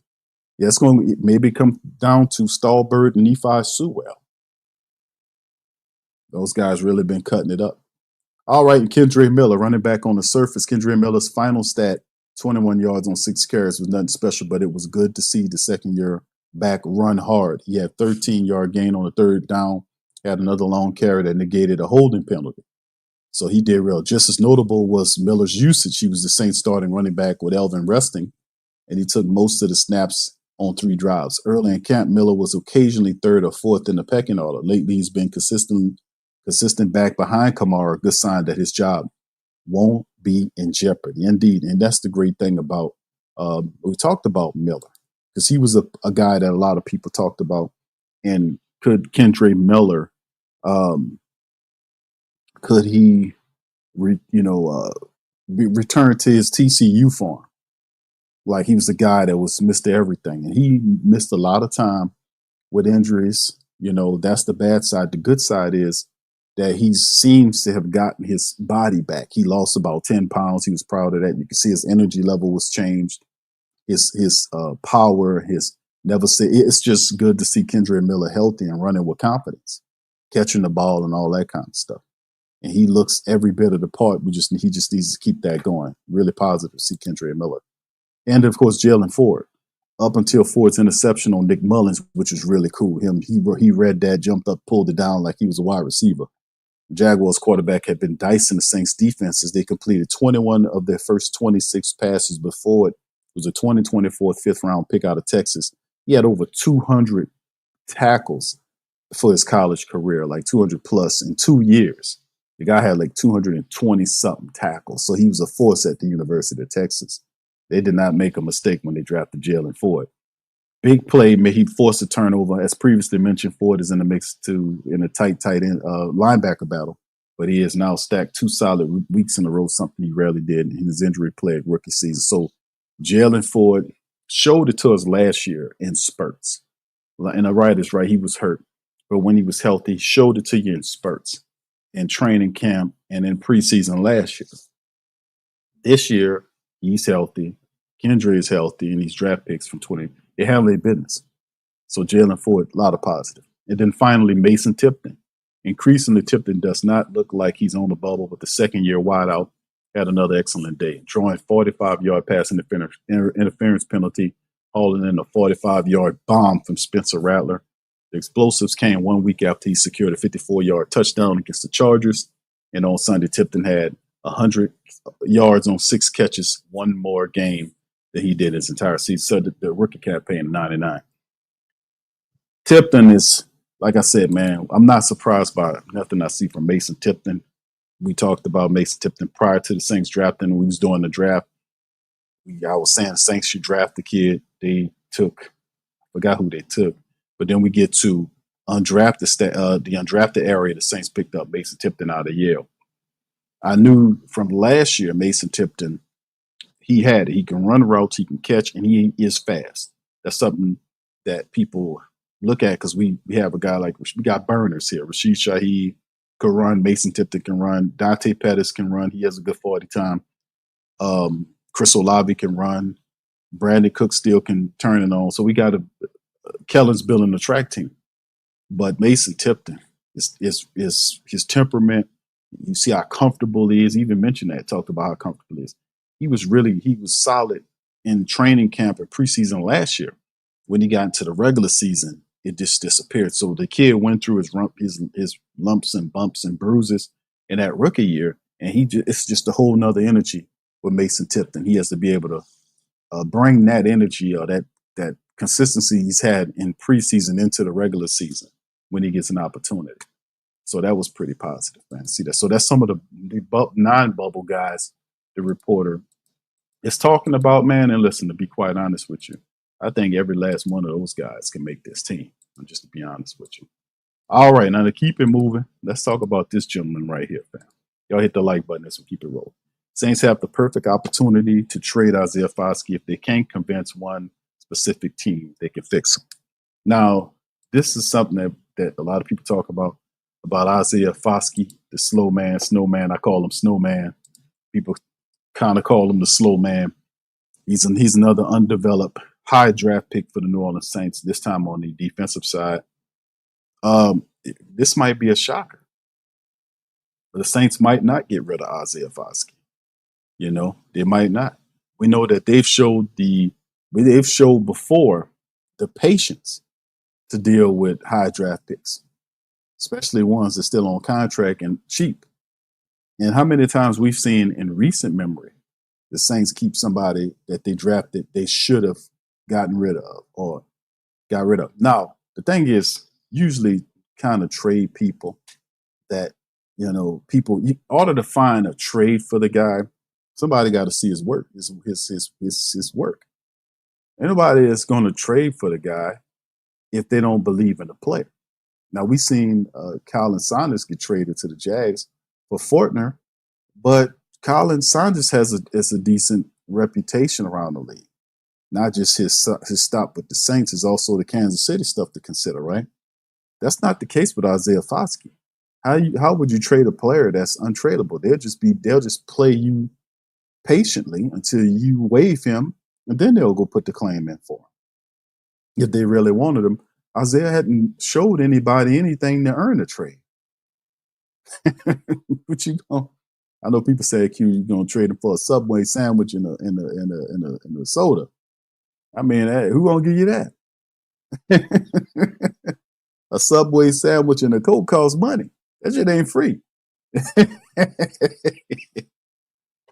Yeah, it's going to maybe come down to Stallbird and Nephi Sewell. Those guys really been cutting it up. All right, and Kendre Miller, running back on the surface. Kendre Miller's final stat, 21 yards on 6 carries, was nothing special, but it was good to see the second-year back run hard. He had 13-yard gain on the 3rd down, had another long carry that negated a holding penalty. So he did real. Just as notable was Miller's usage. He was the Saints starting running back with Elvin resting, and he took most of the snaps on 3 drives. Early in camp, Miller was occasionally 3rd or 4th in the pecking order. Lately, he's been consistent back behind Kamara, a good sign that his job won't be in jeopardy. Indeed, and that's the great thing about, we talked about Miller, because he was a guy that a lot of people talked about. And could Kendre Miller, could he, return to his TCU form? Like he was the guy that was Mr. Everything. And he missed a lot of time with injuries. That's the bad side. The good side is that he seems to have gotten his body back. He lost about 10 pounds. He was proud of that. You can see his energy level was changed. His power, his never say. It's just good to see Kendre Miller healthy and running with confidence, catching the ball and all that kind of stuff. And he looks every bit of the part. He just needs to keep that going. Really positive to see Kendre Miller. And of course, Jalen Ford. Up until Ford's interception on Nick Mullins, which was really cool. He read that, jumped up, pulled it down like he was a wide receiver. The Jaguars quarterback had been dicing the Saints defenses. They completed 21 of their first 26 passes before it was a 2024 fifth-round pick out of Texas. He had over 200 tackles for his college career, like 200 plus in 2 years. The guy had like 220-something tackles, so he was a force at the University of Texas. They did not make a mistake when they drafted Jalen Ford. Big play, he forced a turnover. As previously mentioned, Ford is in the mix too in a tight end linebacker battle, but he has now stacked 2 solid weeks in a row, something he rarely did in his injury-plagued rookie season. So Jalen Ford showed it to us last year in spurts. And the right is right, he was hurt. But when he was healthy, he showed it to you in spurts in training camp and in preseason last year. This year, he's healthy. Kendre is healthy, and these draft picks from 20. They handle their business. So Jalen Ford, a lot of positive. And then finally, Mason Tipton. Increasingly, Tipton does not look like he's on the bubble, but the second-year wideout had another excellent day, drawing 45-yard pass interference penalty, hauling in a 45-yard bomb from Spencer Rattler. The explosives came 1 week after he secured a 54-yard touchdown against the Chargers. And on Sunday, Tipton had 100 yards on 6 catches, one more game than he did his entire season. So the rookie campaign of 99. Tipton is, like I said, man, I'm not surprised by nothing I see from Mason Tipton. We talked about Mason Tipton prior to the Saints drafting. We was doing the draft. I was saying the Saints should draft the kid. They took, I forgot who they took, but then we get to the undrafted area. The Saints picked up Mason Tipton out of Yale. I knew from last year, Mason Tipton, he had it. He can run routes, he can catch, and he is fast. That's something that people look at because we have a guy like, we got burners here. Rashid Shaheed can run. Mason Tipton can run. Dante Pettis can run. He has a good 40 time. Chris Olave can run. Brandon Cook still can turn it on. So we got Kellen's building the track team. But Mason Tipton is his temperament. You see how comfortable he is. He even mentioned that, talked about how comfortable he is. He was solid in training camp and preseason last year. When he got into the regular season, it just disappeared. So the kid went through his lumps and bumps and bruises in that rookie year, and it's just a whole nother energy with Mason Tipton. He has to be able to bring that energy or that consistency he's had in preseason into the regular season when he gets an opportunity. So that was pretty positive, man. See that? So that's some of the non-bubble guys the reporter is talking about, man. And listen, to be quite honest with you, I think every last one of those guys can make this team. Just to be honest with you. All right, now to keep it moving, let's talk about this gentleman right here, fam. Y'all hit the like button as we keep it rolling. Saints have the perfect opportunity to trade Isaiah Foskey if they can't convince one specific team they can fix him. Now, this is something that a lot of people talk about Isaiah Foskey, the snowman. I call him Snowman. People kind of call him the slow man. He's another undeveloped high draft pick for the New Orleans Saints, this time on the defensive side. This might be a shocker. The Saints might not get rid of Isaiah Foskey. They might not. We know that they've showed before the patience to deal with high draft picks, especially ones that are still on contract and cheap. And how many times we've seen in recent memory the Saints keep somebody that they drafted they should have gotten rid of or got rid of. Now, the thing is, usually kind of trade people that, people, in order to find a trade for the guy, somebody got to see his work, his work. Anybody is going to trade for the guy if they don't believe in the player. Now, we've seen Saunders get traded to the Jags for Fortner, but Saunders has a decent reputation around the league. not just his stop with the Saints, is also the Kansas City stuff to consider, right? That's not the case with Isaiah Foskey. How would you trade a player that's untradeable? They'll just play you patiently until you waive him, and then they'll go put the claim in for him. If they really wanted him, Isaiah hadn't showed anybody anything to earn a trade. But I know people say, "Q, you're gonna trade him for a Subway sandwich in a soda." I mean, who gonna give you that? A Subway sandwich and a Coke costs money. That shit ain't free.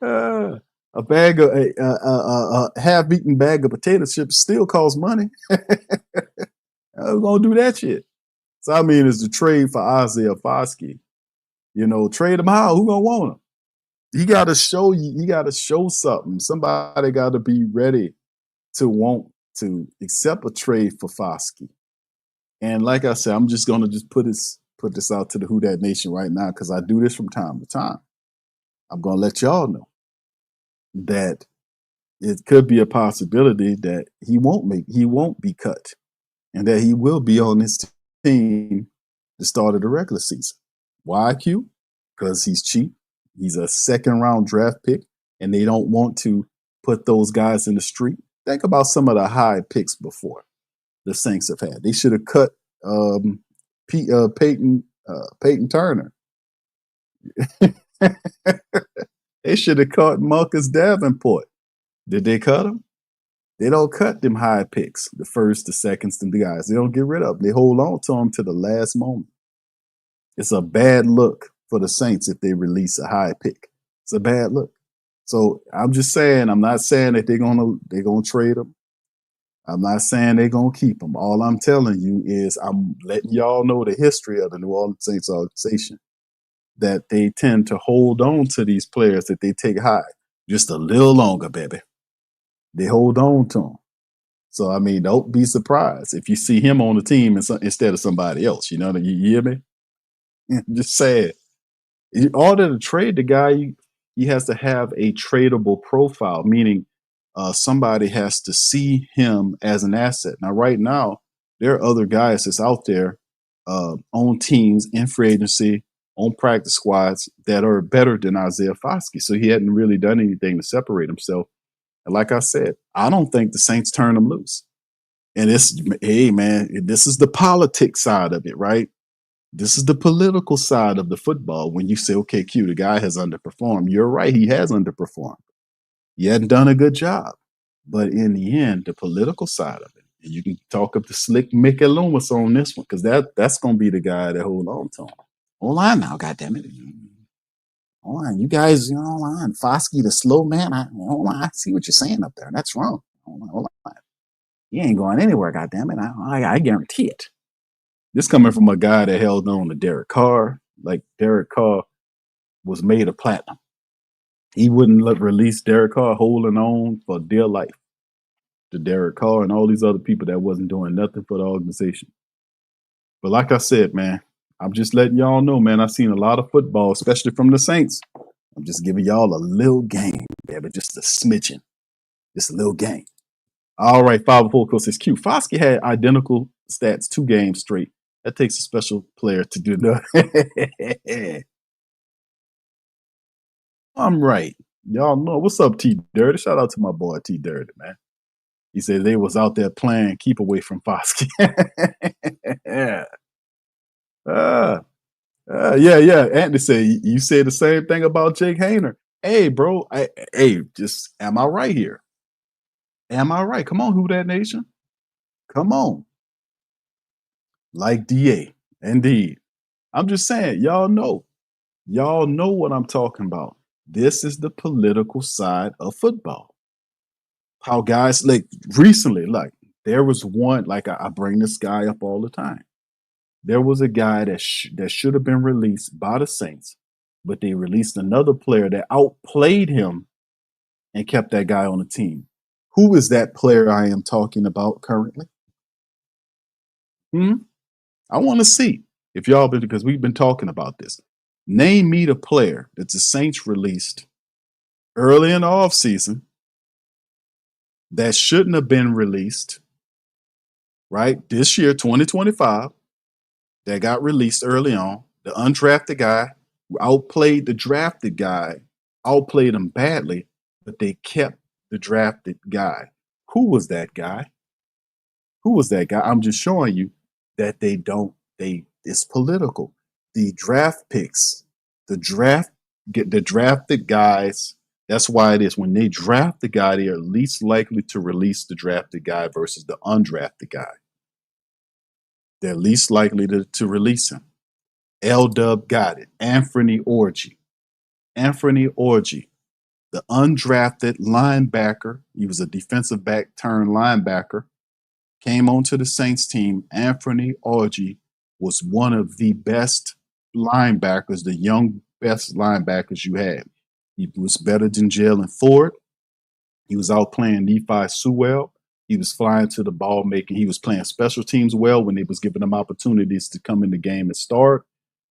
A bag of a half-eaten bag of potato chips still costs money. Who's gonna do that shit? So I mean, it's the trade for Isaiah Foskey. Trade him how? Who gonna want him? He got to show you. He got to show something. Somebody got to be ready to want to accept a trade for Foskey. And like I said, I'm just gonna put this out to the Who Dat Nation right now, because I do this from time to time. I'm gonna let y'all know that it could be a possibility that he won't be cut, and that he will be on this team the start of the regular season. Why, Q? Because he's cheap. He's a second-round draft pick, and they don't want to put those guys in the street. Think about some of the high picks before the Saints have had. They should have cut Peyton Turner. They should have cut Marcus Davenport. Did they cut him? They don't cut them high picks, the first, the seconds, and the guys. They don't get rid of them. They hold on to them to the last moment. It's a bad look for the Saints if they release a high pick. It's a bad look. So I'm just saying, I'm not saying that they're gonna trade him. I'm not saying they're gonna keep him. All I'm telling you is I'm letting y'all know the history of the New Orleans Saints organization, that they tend to hold on to these players that they take high just a little longer, baby. They hold on to them. So, I mean, don't be surprised if you see him on the team instead of somebody else. You hear me? Just say it. In order to trade the guy, he has to have a tradable profile, meaning somebody has to see him as an asset. Now, right now, there are other guys that's out there on teams in free agency, on practice squads that are better than Isaiah Foskey. So he hadn't really done anything to separate himself. And like I said, I don't think the Saints turn him loose. And this is the politics side of it, right? This is the political side of the football. When you say, okay, Q, the guy has underperformed. You're right. He has underperformed. He hadn't done a good job. But in the end, the political side of it, and you can talk up to Slick Mickey Loomis on this one, because that's going to be the guy that hold on to him. Hold on now, goddammit. Hold on, you guys, hold on. Foskey, the slow man. Hold on, I see what you're saying up there. That's wrong. Hold on. He ain't going anywhere, goddammit. I guarantee it. This coming from a guy that held on to Derek Carr. Like, Derek Carr was made of platinum. He wouldn't release Derek Carr, holding on for dear life to Derek Carr and all these other people that wasn't doing nothing for the organization. But like I said, man, I'm just letting y'all know, man, I've seen a lot of football, especially from the Saints. I'm just giving y'all a little game, baby, just a smidgen. Just a little game. All right, 504 Coach says Q. Foskey had identical stats 2 games straight. That takes a special player to do that. I'm right. Y'all know. What's up, T Dirty? Shout out to my boy T Dirty, man. He said they was out there playing keep away from Foskey. Yeah. Anthony said, you said the same thing about Jake Hayner. Hey, bro. Just am I right here? Am I right? Come on, Who Dat Nation. Come on. Like DA. Indeed. I'm just saying, y'all know. Y'all know what I'm talking about. This is the political side of football. How guys, like recently, like there was one, like I bring this guy up all the time. There was a guy that should have been released by the Saints, but they released another player that outplayed him and kept that guy on the team. Who is that player I am talking about currently? I want to see if y'all been, because we've been talking about this. Name me the player that the Saints released early in the offseason that shouldn't have been released, right? This year, 2025, that got released early on. The undrafted guy outplayed the drafted guy, outplayed him badly, but they kept the drafted guy. Who was that guy? Who was that guy? I'm just showing you that it's political. The draft picks, the drafted guys, that's why it is when they draft the guy, they are least likely to release the drafted guy versus the undrafted guy. They're least likely to release him. L-Dub got it. Anthony Orji, the undrafted linebacker. He was a defensive back turned linebacker. Came onto the Saints team. Anthony Orji was one of the best linebackers, the young best linebackers you had. He was better than Jalen Ford. He was out playing Nephi Sewell. He was flying to the ball making. He was playing special teams well when they was giving him opportunities to come in the game and start.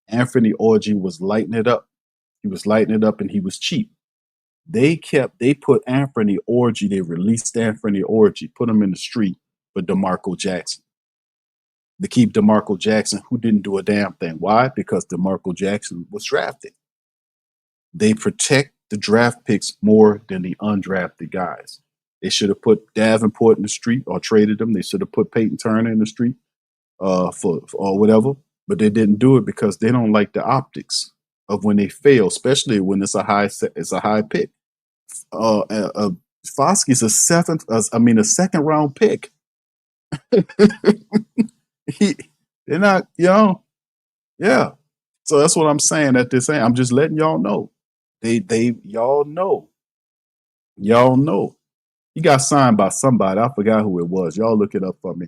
Anthony Orji was lighting it up. He was lighting it up and he was cheap. They put Anthony Orji, they released Anthony Orji, put him in the street for DeMarco Jackson. To keep DeMarco Jackson, who didn't do a damn thing. Why? Because DeMarco Jackson was drafted. They protect the draft picks more than the undrafted guys. They should have put Davenport in the street or traded him. They should have put Peyton Turner in the street for or whatever. But they didn't do it because they don't like the optics of when they fail, especially when it's a high pick. Foskey's a second round pick. They're not, yeah. So that's what I'm saying at this end. I'm just letting y'all know. Y'all know. He got signed by somebody. I forgot who it was. Y'all look it up for me.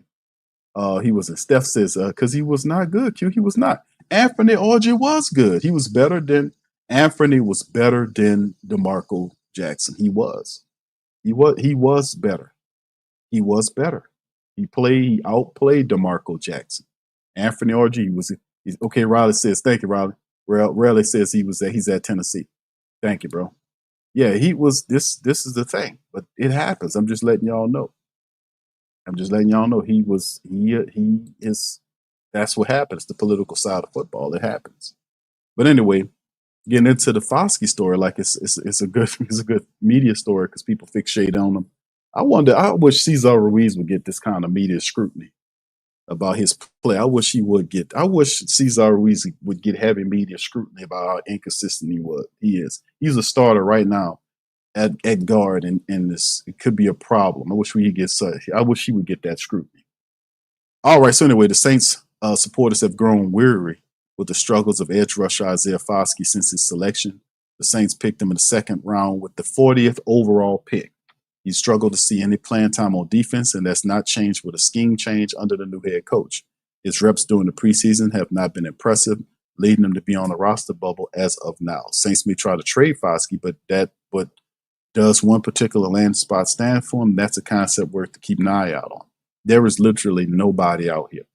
He was a Steph says because he was not good. He was not. Anthony Orji was good. Anthony was better than DeMarco Jackson. He was better. He was better. He outplayed DeMarco Jackson. Anthony Orji he's okay. Riley says, thank you, Riley. Riley says he's at Tennessee. Thank you, bro. Yeah, he was this is the thing, but it happens. I'm just letting y'all know. He is that's what happens, the political side of football. It happens. But anyway, getting into the Foskey story, like it's a good media story because people fixate on him. I wish Cesar Ruiz would get this kind of media scrutiny about his play. I wish Cesar Ruiz would get heavy media scrutiny about how inconsistent he is. He's a starter right now at guard, and this it could be a problem. I wish he would get that scrutiny. All right, so anyway, the Saints supporters have grown weary with the struggles of edge rusher Isaiah Foskey since his selection. The Saints picked him in the second round with the 40th overall pick. He struggled to see any playing time on defense, and that's not changed with a scheme change under the new head coach. His reps during the preseason have not been impressive, leading him to be on the roster bubble as of now. Saints may try to trade Foskey, but does one particular land spot stand for him? That's a concept worth to keep an eye out on. There is literally nobody out here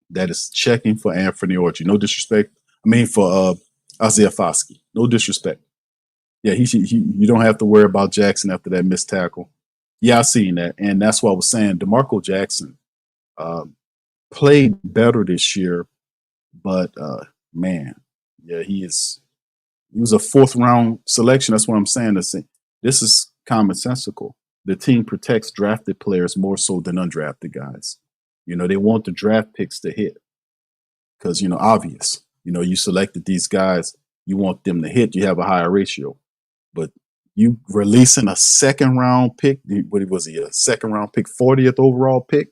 that is checking for Anthony Orji. No disrespect. For Isaiah Foskey. No disrespect. Yeah, you don't have to worry about Jackson after that missed tackle. Yeah, I seen that. And that's what I was saying. DeMarco Jackson played better this year, but he was a fourth round selection. That's what I'm saying. This is commonsensical. The team protects drafted players more so than undrafted guys. They want the draft picks to hit because, obvious. You selected these guys, you want them to hit, you have a higher ratio. But you releasing a second round pick, what was he, a second round pick, 40th overall pick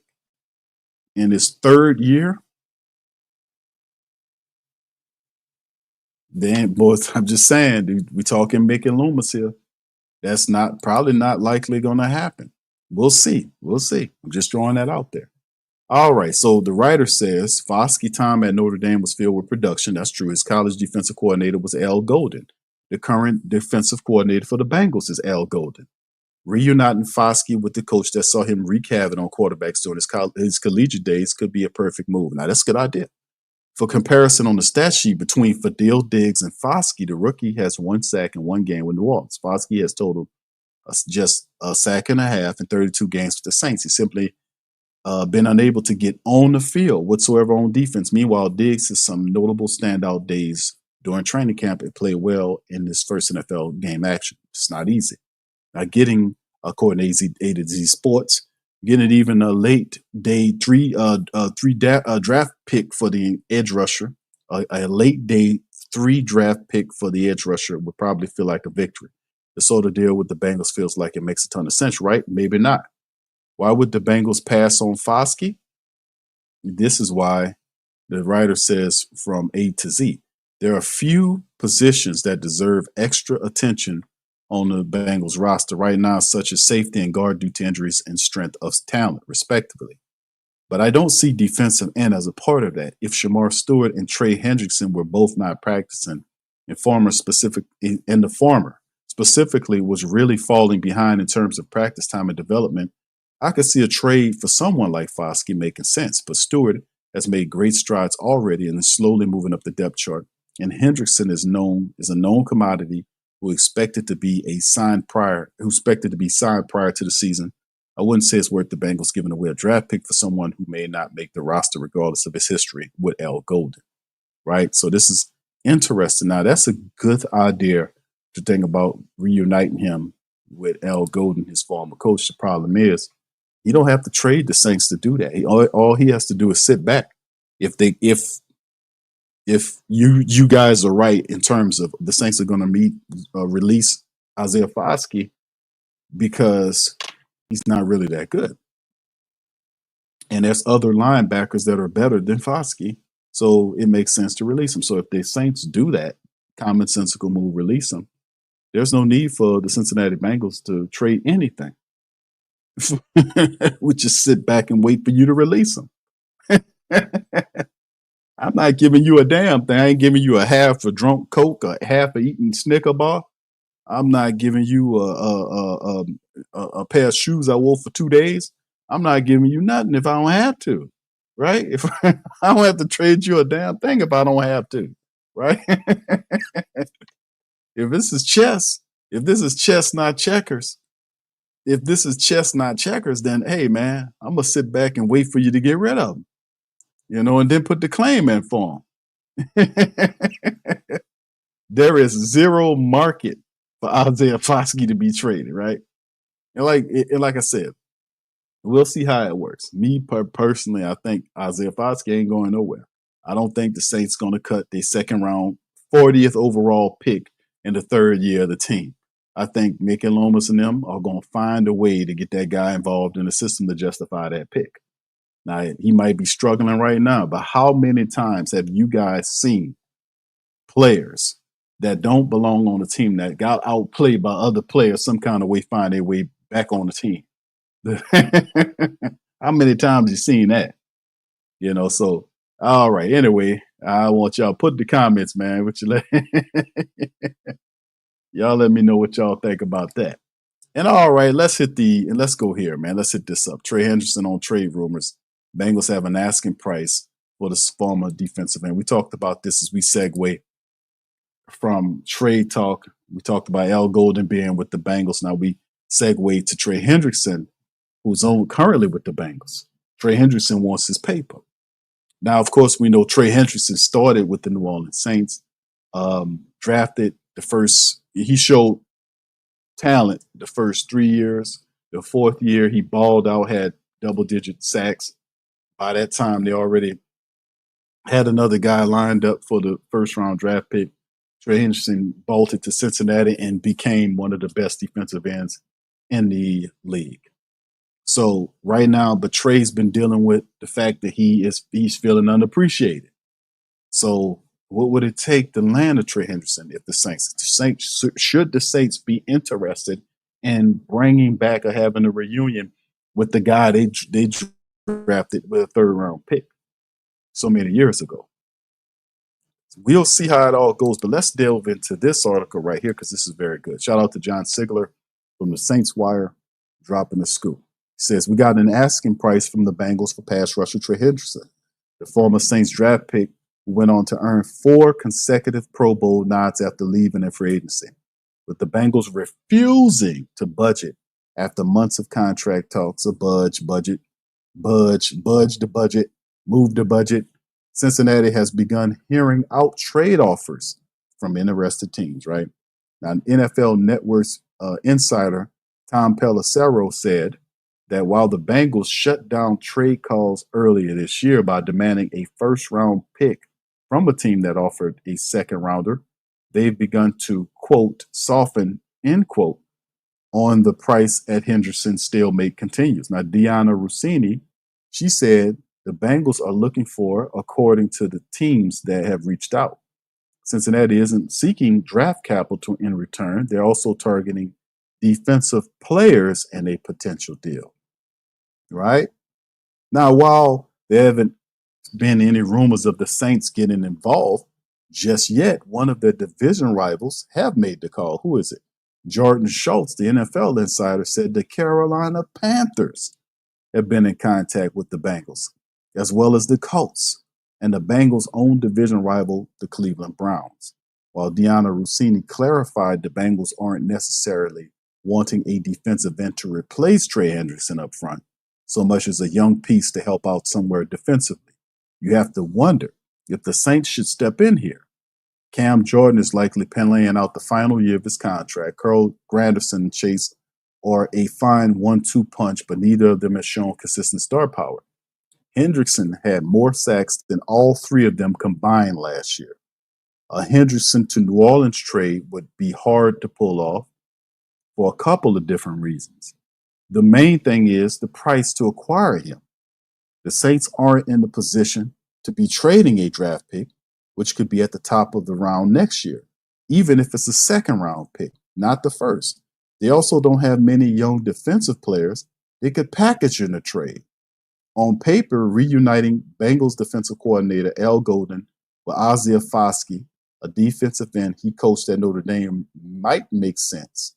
in his third year? Then, boys, I'm just saying, dude, we talking making Loomis here. That's probably not likely going to happen. We'll see. I'm just throwing that out there. All right. So the writer says Foskey time at Notre Dame was filled with production. That's true. His college defensive coordinator was Al Golden. The current defensive coordinator for the Bengals is Al Golden. Reuniting Foskey with the coach that saw him wreak havoc on quarterbacks during his collegiate days could be a perfect move. Now, that's a good idea. For comparison on the stat sheet between Fadil Diggs and Foskey, the rookie has 1 sack in one game with New Orleans. Foskey has totaled just a sack and a half in 32 games with the Saints. He's simply been unable to get on the field whatsoever on defense. Meanwhile, Diggs has some notable standout days during training camp and played well in this first NFL game action. It's not easy. Now, getting, according to A to Z Sports, getting even a late day draft pick for the edge rusher, a late day 3 draft pick for the edge rusher would probably feel like a victory. The sort of deal with the Bengals feels like it makes a ton of sense, right? Maybe not. Why would the Bengals pass on Foskey? This is why the writer says from A to Z. There are few positions that deserve extra attention on the Bengals roster right now, such as safety and guard due to injuries and strength of talent, respectively. But I don't see defensive end as a part of that. If Shamar Stewart and Trey Hendrickson were both not practicing, and the former specifically was really falling behind in terms of practice time and development, I could see a trade for someone like Foskey making sense. But Stewart has made great strides already and is slowly moving up the depth chart. And Hendrickson is a known commodity who expected to be signed prior to the season. I wouldn't say it's worth the Bengals giving away a draft pick for someone who may not make the roster regardless of his history with Al Golden, right? So this is interesting. Now, that's a good idea to think about reuniting him with Al Golden, his former coach. The problem is you don't have to trade the Saints to do that. All he has to do is sit back. If you guys are right in terms of the Saints are going to release Isaiah Foskey because he's not really that good. And there's other linebackers that are better than Foskey, so it makes sense to release him. So if the Saints do that, commonsensical move, release him, there's no need for the Cincinnati Bengals to trade anything. We just sit back and wait for you to release him. I'm not giving you a damn thing. I ain't giving you a half a drunk Coke, a half a eaten Snicker bar. I'm not giving you a pair of shoes I wore for 2 days. I'm not giving you nothing if I don't have to, right? If I don't have to trade you a damn thing if I don't have to, right? If this is chess not checkers, then hey man, I'm gonna sit back and wait for you to get rid of them, and then put the claim in for them. There is zero market for Isaiah Foskey to be traded, right? And like I said, we'll see how it works. Me personally, I think Isaiah Foskey ain't going nowhere. I don't think the Saints going to cut their second round 40th overall pick in the third year of the team. I think Mickey Lomas and them are going to find a way to get that guy involved in the system to justify that pick. Now, he might be struggling right now, but how many times have you guys seen players that don't belong on the team that got outplayed by other players some kind of way find their way back on the team? How many times you seen that? So all right. Anyway, I want y'all put in the comments, man. Y'all let me know what y'all think about that. And all right, let's go here, man. Let's hit this up. Trey Hendrickson on trade rumors. Bengals have an asking price for the former defensive end. We talked about this as we segue from trade talk. We talked about Al Golden being with the Bengals. Now we segue to Trey Hendrickson, who's currently with the Bengals. Trey Hendrickson wants his paper. Now, of course, we know Trey Hendrickson started with the New Orleans Saints, drafted he showed talent the first 3 years. The fourth year, he balled out, had double-digit sacks. By that time, they already had another guy lined up for the first-round draft pick. Trey Hendrickson bolted to Cincinnati and became one of the best defensive ends in the league. So right now, but Trey's been dealing with the fact that he's feeling unappreciated. So what would it take to land a Trey Hendrickson if the Saints should the Saints be interested in bringing back or having a reunion with the guy they drafted with a third-round pick so many years ago? We'll see how it all goes, but let's delve into this article right here because this is very good. Shout out to John Sigler from the Saints Wire, dropping the scoop. He says, we got an asking price from the Bengals for pass rusher Trey Hendrickson, the former Saints draft pick who went on to earn 4 consecutive Pro Bowl nods after leaving in free agency. with the Bengals refusing to budget after months of contract talks, a budge the budget, move the budget. Cincinnati has begun hearing out trade offers from interested teams, right? Now, an NFL Network's insider, Tom Pelissero, said that while the Bengals shut down trade calls earlier this year by demanding a first-round pick from a team that offered a second-rounder, they've begun to, quote, soften, end quote, on the price at Hendrickson's stalemate continues. Now, Deanna Rossini, she said the Bengals are looking for, according to the teams that have reached out. Cincinnati isn't seeking draft capital in return. They're also targeting defensive players in a potential deal, right? Now, while there haven't been any rumors of the Saints getting involved just yet, one of their division rivals have made the call. Who is it? Jordan Schultz, the NFL insider, said the Carolina Panthers have been in contact with the Bengals, as well as the Colts and the Bengals' own division rival, the Cleveland Browns. While Deanna Rossini clarified the Bengals aren't necessarily wanting a defensive end to replace Trey Hendrickson up front, so much as a young piece to help out somewhere defensively. You have to wonder if the Saints should step in here. Cam Jordan is likely playing out the final year of his contract. Carl Granderson and Chase are a fine 1-2 punch, but neither of them has shown consistent star power. Hendrickson had more sacks than all three of them combined last year. A Hendrickson to New Orleans trade would be hard to pull off for a couple of different reasons. The main thing is the price to acquire him. The Saints aren't in the position to be trading a draft pick, which could be at the top of the round next year, even if it's a second round pick, not the first. They also don't have many young defensive players they could package in a trade. On paper, reuniting Bengals defensive coordinator Al Golden with Isaiah Foskey, a defensive end he coached at Notre Dame, might make sense.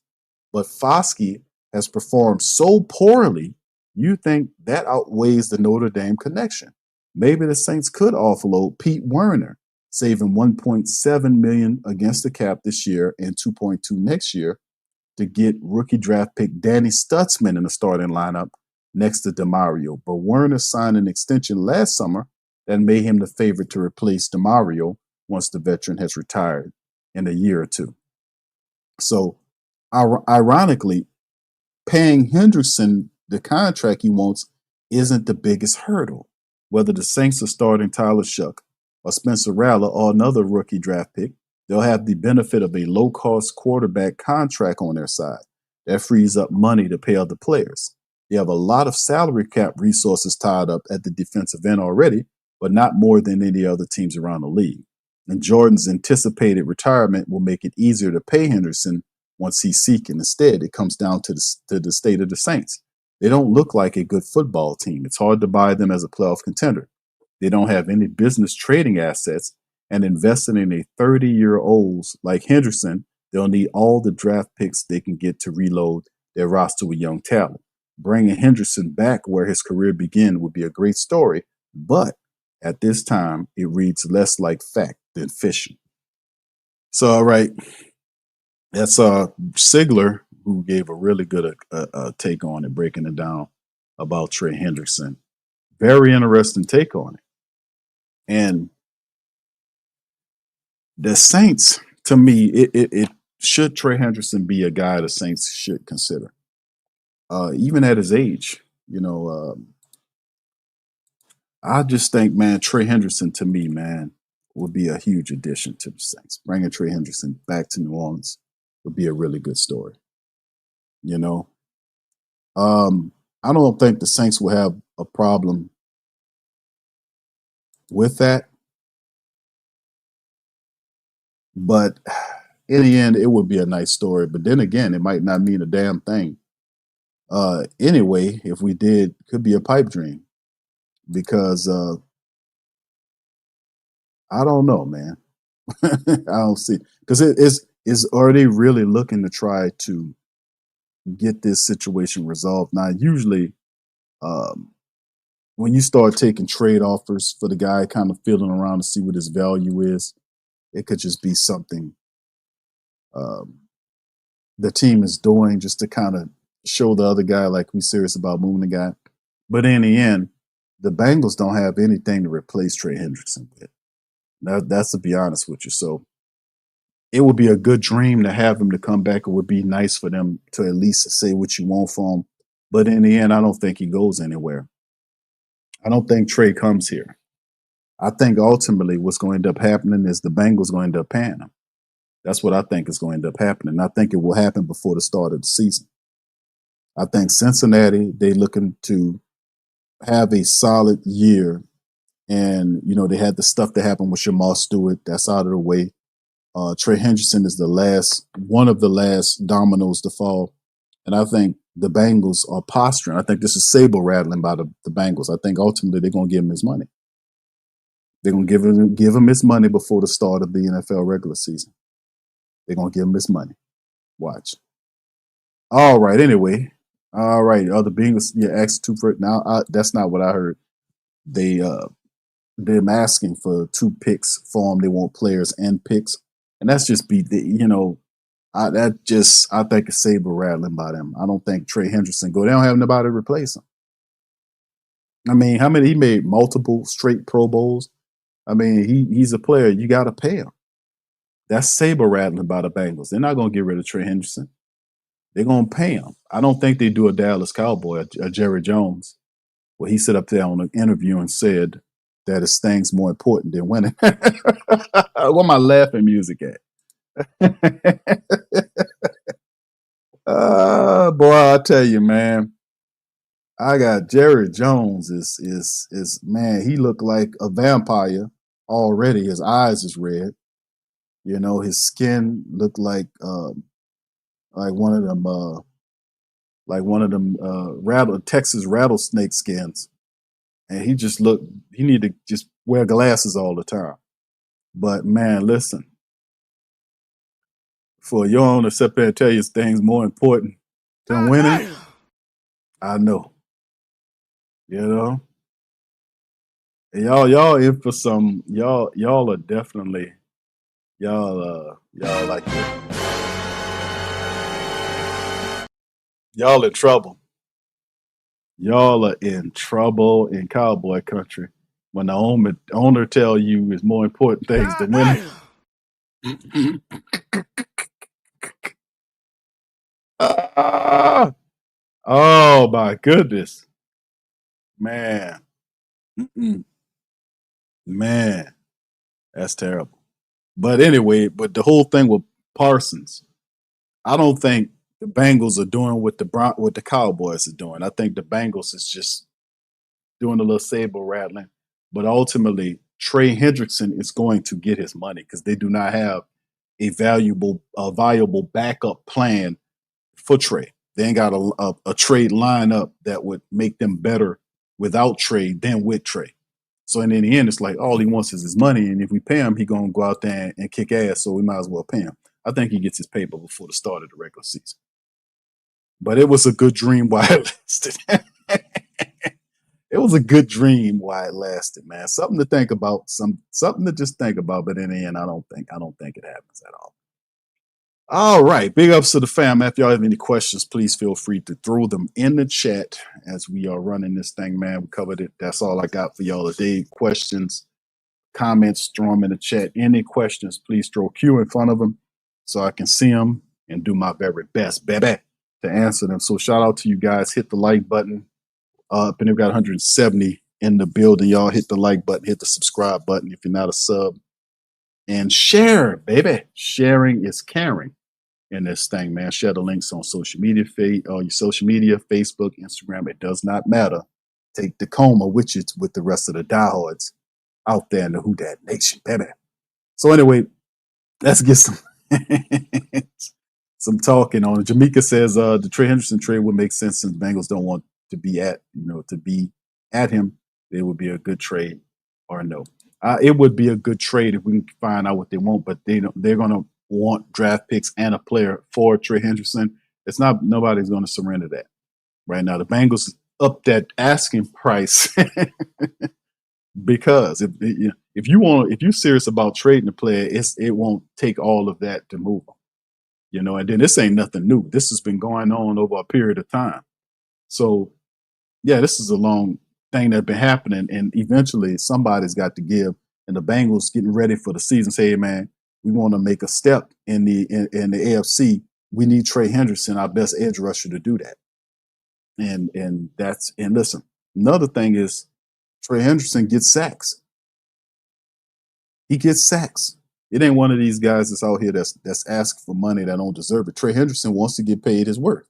But Foskey has performed so poorly, you think that outweighs the Notre Dame connection. Maybe the Saints could offload Pete Werner, saving $1.7 million against the cap this year and $2.2 next year to get rookie draft pick Danny Stutzman in the starting lineup next to DeMario. But Werner signed an extension last summer that made him the favorite to replace DeMario once the veteran has retired in a year or two. So, ironically, paying Hendrickson the contract he wants isn't the biggest hurdle. Whether the Saints are starting Tyler Shuck or Spencer Rattler or another rookie draft pick, they'll have the benefit of a low-cost quarterback contract on their side. That frees up money to pay other players. They have a lot of salary cap resources tied up at the defensive end already, but not more than any other teams around the league. And Jordan's anticipated retirement will make it easier to pay Hendrickson once he's seeking. Instead, it comes down to the state of the Saints. They don't look like a good football team. It's hard to buy them as a playoff contender. They don't have any business trading assets, and investing in a 30-year-old like Hendrickson, they'll need all the draft picks they can get to reload their roster with young talent. Bringing Hendrickson back where his career began would be a great story, but at this time, it reads less like fact than fiction. So, all right, that's Sigler, who gave a really good take on it, breaking it down about Trey Hendrickson. Very interesting take on it. And the Saints, to me, it should Trey Hendrickson be a guy the Saints should consider. Even at his age, I just think, man, Trey Hendrickson, to me, man, would be a huge addition to the Saints. Bringing Trey Hendrickson back to New Orleans would be a really good story. I don't think the Saints will have a problem with that. But in the end, it would be a nice story. But then again, it might not mean a damn thing. Anyway, if we did, it could be a pipe dream. Because I don't know, man. I don't see. Because are they really looking to try to get this situation resolved? Now, usually when you start taking trade offers for the guy, kind of feeling around to see what his value is, it could just be something the team is doing, just to kind of show the other guy like we serious about moving the guy. But in the end, the Bengals don't have anything to replace Trey Hendrickson with. That's to be honest with you. So it would be a good dream to have him to come back. It would be nice for them to at least say what you want for him. But in the end, I don't think he goes anywhere. I don't think Trey comes here. I think ultimately what's going to end up happening is the Bengals going to end up paying him. That's what I think is going to end up happening. I think it will happen before the start of the season. I think Cincinnati, they're looking to have a solid year. And, you know, they had the stuff that happened with Shamar Stewart. That's out of the way. Trey Hendrickson is one of the last dominoes to fall. And I think the Bengals are posturing. I think this is saber rattling by the Bengals. I think ultimately they're going to give him his money. They're going to give him his money before the start of the NFL regular season. They're going to give him his money. Watch. All right. Anyway. All right. Other Bengals, asked two for it. Now, that's not what I heard. They're asking for 2 picks for them. They want players and picks. And that's just I think it's saber rattling by them. I don't think Trey Hendrickson go. They don't have nobody to replace him. I mean, he made multiple straight Pro Bowls. I mean, he's a player. You got to pay him. That's saber rattling by the Bengals. They're not going to get rid of Trey Hendrickson. They're going to pay him. I don't think they do a Dallas Cowboy, a Jerry Jones, where he sat up there on an interview and said that his thing's more important than winning. Where my laughing music at? Boy, I tell you, man, I got Jerry Jones is man, he looked like a vampire already. His eyes is red. You know, his skin looked like one of them Texas rattlesnake skins. And he need to just wear glasses all the time. But man, listen, for your own to sit there and tell you things more important than winning, I know. You know? And y'all in for some, y'all are definitely, y'all like y'all in trouble. Y'all are in trouble in cowboy country when the owner tell you is more important things than winning. Oh my goodness, man, man, that's terrible. But anyway, the whole thing with Parsons, I don't think the Bengals are doing what the Cowboys are doing. I think the Bengals is just doing a little saber rattling. But ultimately, Trey Hendrickson is going to get his money because they do not have a viable backup plan for Trey. They ain't got a trade lineup that would make them better without Trey than with Trey. So in the end, it's like all he wants is his money, and if we pay him, he's gonna go out there and kick ass. So we might as well pay him. I think he gets his paper before the start of the regular season. But it was a good dream while it lasted. It was a good dream while it lasted, man. Something to think about, something to just think about. But in the end, I don't think it happens at all. All right, big ups to the fam. If y'all have any questions, please feel free to throw them in the chat as we are running this thing, man. We covered it. That's all I got for y'all today. Questions, comments, throw them in the chat. Any questions, please throw Q in front of them so I can see them and do my very best, baby, to answer them. So shout out to you guys. Hit the like button. And we've got 170 in the building. Y'all hit the like button, hit the subscribe button if you're not a sub. And share, baby. Sharing is caring in this thing, man. Share the links on social media, your social media, Facebook, Instagram. It does not matter. Take the Coma with you with the rest of the diehards out there in the Who Dat Nation, baby. So anyway, let's get some talking on it. Jamaica says the Trey Hendrickson trade would make sense since Bengals don't want to be at him. It would be a good trade or no. It would be a good trade if we can find out what they want, but they're going to want draft picks and a player for Trey Hendrickson. Nobody's going to surrender that right now. The Bengals up that asking price because if you're serious about trading a player, it won't take all of that to move them. you know, and then this ain't nothing new. This has been going on over a period of time. So, yeah, this is a long thing that's been happening, and eventually somebody's got to give. And the Bengals getting ready for the season say, hey, man, we want to make a step in the AFC. We need Trey Hendrickson, our best edge rusher, to do that. And listen, another thing is Trey Hendrickson gets sacks. He gets sacks. It ain't one of these guys that's out here that's asking for money that don't deserve it. Trey Hendrickson wants to get paid his worth.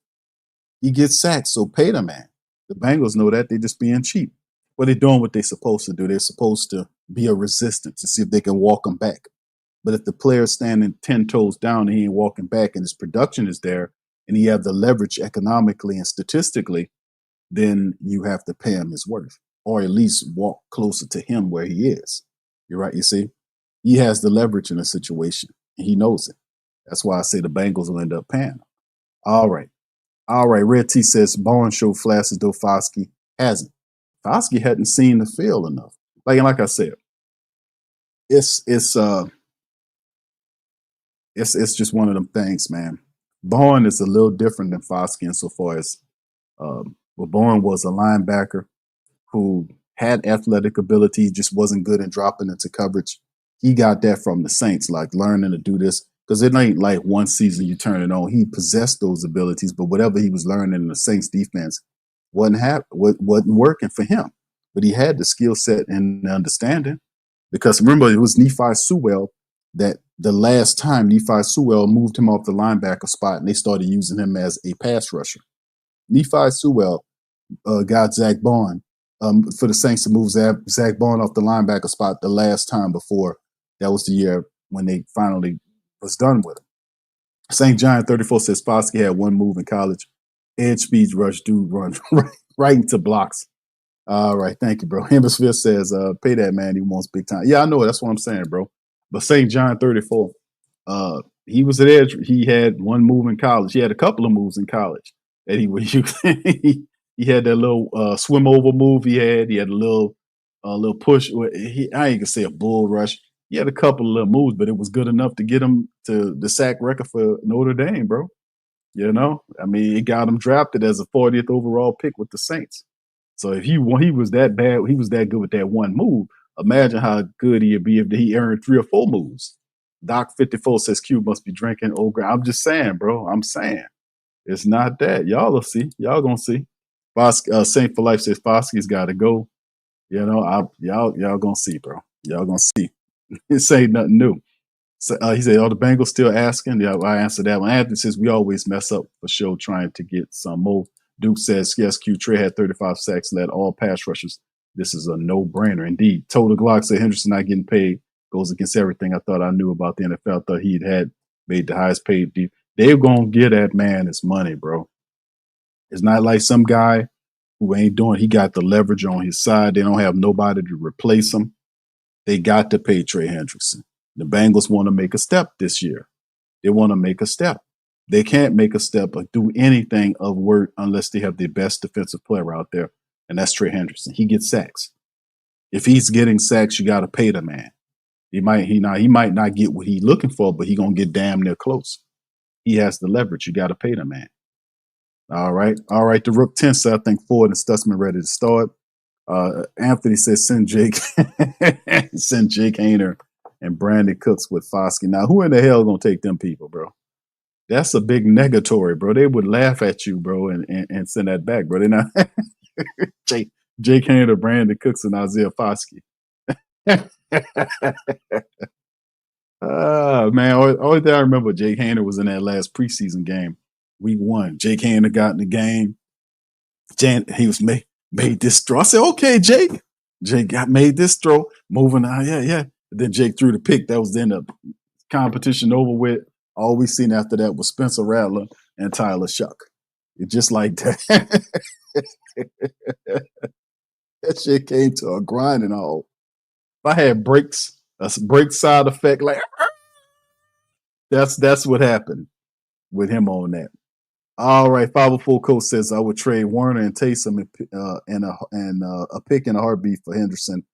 He gets sacks, so pay the man. The Bengals know that. They're just being cheap. But they're doing what they're supposed to do. They're supposed to be a resistance to see if they can walk him back. But if the player's standing 10 toes down and he ain't walking back and his production is there and he have the leverage economically and statistically, then you have to pay him his worth or at least walk closer to him where he is. You're right. You see, he has the leverage in a situation and he knows it. That's why I say the Bengals will end up paying him. All right. Red T says Barnes showed flashes though Foskey hasn't. Foskey hadn't seen the field enough. Like I said, it's just one of them things, man. Bourne is a little different than Foskey insofar as Bourne was a linebacker who had athletic ability, just wasn't good in dropping into coverage. He got that from the Saints, like learning to do this, because it ain't like one season you turn it on. He possessed those abilities, but whatever he was learning in the Saints defense wasn't working for him. But he had the skill set and the understanding, because remember, it was Nephi Sewell that the last time Nephi Sewell moved him off the linebacker spot and they started using him as a pass rusher. Nephi Sewell got Zach Bond for the Saints to move Zach Bond off the linebacker spot the last time before. That was the year when they finally was done with him. St. John 34 says Foskey had one move in college. Edge speed rush dude run right into blocks. All right, thank you, bro. Hemisphere says, pay that man, he wants big time. Yeah, I know, that's what I'm saying, bro. But St. John 34, he was an edge. He had one move in college. He had a couple of moves in college that he would use. He had that little swim over move he had. He had a little push. I ain't gonna say a bull rush. He had a couple of little moves, but it was good enough to get him to the sack record for Notre Dame, bro. You know, I mean, it got him drafted as a 40th overall pick with the Saints. So if he was that bad, he was that good with that one move. Imagine how good he'd be if he earned 3 or 4 moves. Doc 54 says Q must be drinking old ground. I'm just saying, bro. I'm saying it's not that. Y'all will see. Y'all gonna see. Saint for Life says Foskey's got to go. You know, y'all gonna see, bro. Y'all gonna see. It ain't nothing new. So, he said, "Are the Bengals still asking?" Yeah, I answered that one. Anthony says we always mess up for sure trying to get some more. Duke says, yes, Q. Trey had 35 sacks, led all pass rushers. This is a no-brainer. Indeed. Total Glock said Henderson not getting paid goes against everything I thought I knew about the NFL. I thought he'd had made the highest paid. They're going to get that man his money, bro. It's not like some guy who ain't doing. He got the leverage on his side. They don't have nobody to replace him. They got to pay Trey Hendrickson. The Bengals want to make a step this year. They want to make a step. They can't make a step or do anything of work unless they have the best defensive player out there, and that's Trey Hendrickson. He gets sacks. If he's getting sacks, you got to pay the man. He might not get what he's looking for, but he's gonna get damn near close. He has the leverage. You got to pay the man. All right. The Rook 10 said, I think Ford and Stutzman ready to start. Anthony says send Jake Hayner and Brandon Cooks with Foskey. Now, who in the hell gonna take them people, bro? That's a big negatory, bro. They would laugh at you, bro, and send that back, bro. They're not Jake Hayner, Brandon Cooks, and Isaiah Foskey. Man, only thing I remember, Jake Hayner was in that last preseason game, week 1. Jake Hayner got in the game. He was made this throw. I said, okay, Jake. Jake made this throw, moving on. Yeah. Then Jake threw the pick. That was then the competition over with. All we seen after that was Spencer Rattler and Tyler Shuck. It's just like that. That shit came to a grind and all. If I had a break side effect, like that's what happened with him on that. All right, 504 Coach says I would trade Warner and Taysom and a pick and a heartbeat for Henderson.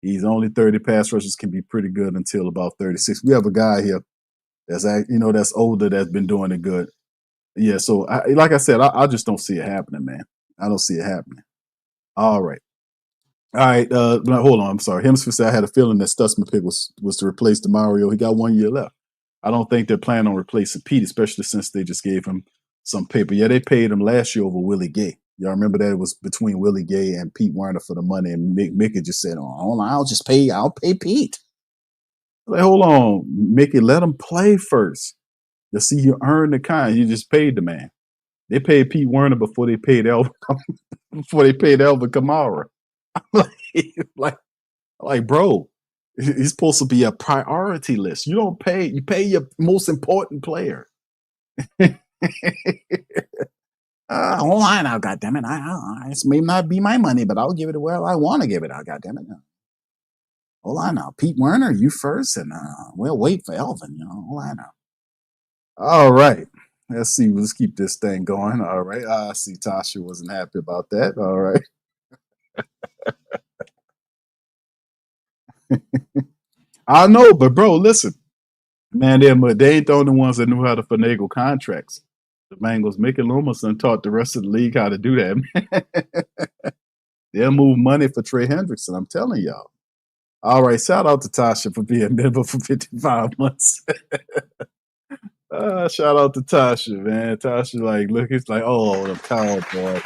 He's only 30 pass rushers, can be pretty good until about 36. We have a guy here that's older, that's been doing it good. Yeah, so like I said, I just don't see it happening, man. I don't see it happening. All right. All right, hold on. I'm sorry. Hemsworth said I had a feeling that Stutzman pick was to replace DeMario. He got 1 year left. I don't think they're planning on replacing Pete, especially since they just gave him some paper. Yeah, they paid him last year over Willie Gay. Y'all remember that it was between Willie Gay and Pete Werner for the money, and Mickey just said, "Oh, hold on, I'll pay Pete." Like, hold on, Mickey, let him play first. You see, you earned the kind. You just paid the man. They paid Pete Werner before they paid Elvin Kamara. like, bro, he's supposed to be a priority list. You pay your most important player. Hold on now, goddammit. It may not be my money, but I'll give it where I want to give it. Goddammit. Hold on now. Pete Werner, you first, and we'll wait for Elvin. Hold on now. All right. Let's see. Let's keep this thing going. All right. I see Tasha wasn't happy about that. All right. I know, but bro, listen. Man, they ain't the only ones that knew how to finagle contracts. The Bengals, Mickey Loomis taught the rest of the league how to do that. They'll move money for Trey Hendrickson. I'm telling y'all. All right. Shout out to Tasha for being a member for 55 months. Shout out to Tasha, man. Tasha, look, it's like, oh, the cowboy.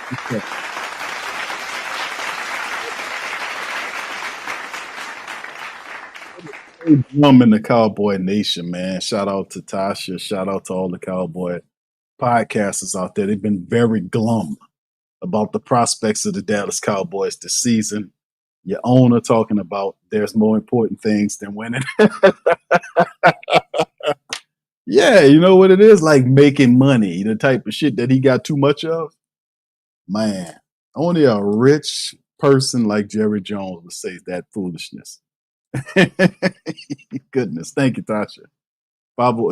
I'm in the Cowboy Nation, man. Shout out to Tasha. Shout out to all the Cowboy podcasters out there. They've been very glum about the prospects of the Dallas Cowboys this season. Your owner talking about there's more important things than winning. Yeah, you know what it is? Like making money, the type of shit that he got too much of. Man, only a rich person like Jerry Jones would say that foolishness. Goodness. Thank you, Tasha.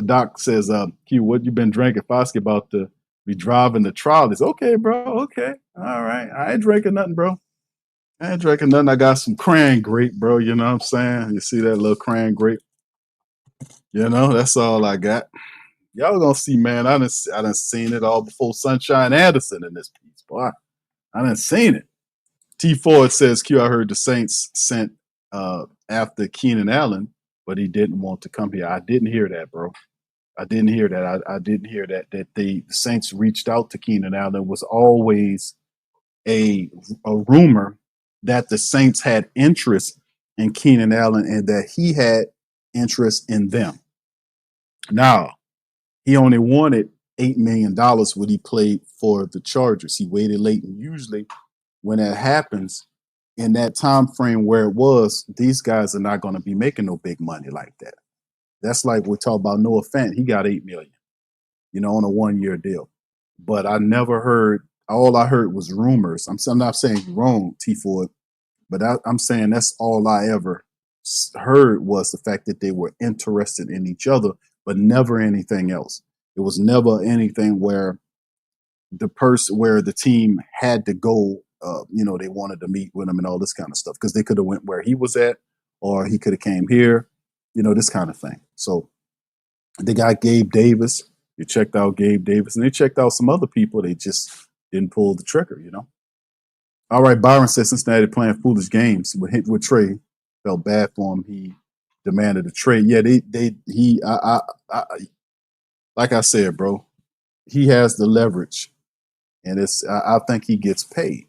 Doc says, Q, what you been drinking? Foskey about to be driving the trolleys. Okay, bro. Okay. All right. I ain't drinking nothing, bro. I ain't drinking nothing. I got some cran grape, bro. You know what I'm saying? You see that little cran grape? That's all I got. Y'all gonna see, man. I done seen it all before Sunshine Anderson in this piece, boy. I done seen it. T Ford says, Q, I heard the Saints sent after Keenan Allen, but he didn't want to come here. I didn't hear that, bro. I didn't hear that. I didn't hear that the Saints reached out to Keenan Allen. It was always a rumor that the Saints had interest in Keenan Allen and that he had interest in them. Now, he only wanted $8 million when he played for the Chargers. He waited late, and usually when that happens in that time frame where it was, these guys are not going to be making no big money like that. That's like we talk about Noah Fant. He got $8 million, on a 1 year deal. But I never heard. All I heard was rumors. I'm not saying you're wrong, T Ford, but I'm saying that's all I ever heard was the fact that they were interested in each other, but never anything else. It was never anything where the team had to go. They wanted to meet with him and all this kind of stuff because they could have went where he was at, or he could have came here. This kind of thing. So they got Gabe Davis. They checked out Gabe Davis, and they checked out some other people. They just didn't pull the trigger. All right, Byron says Cincinnati playing foolish games with Trey. Felt bad for him. He demanded a trade. Yeah, like I said, bro, he has the leverage, and I think he gets paid.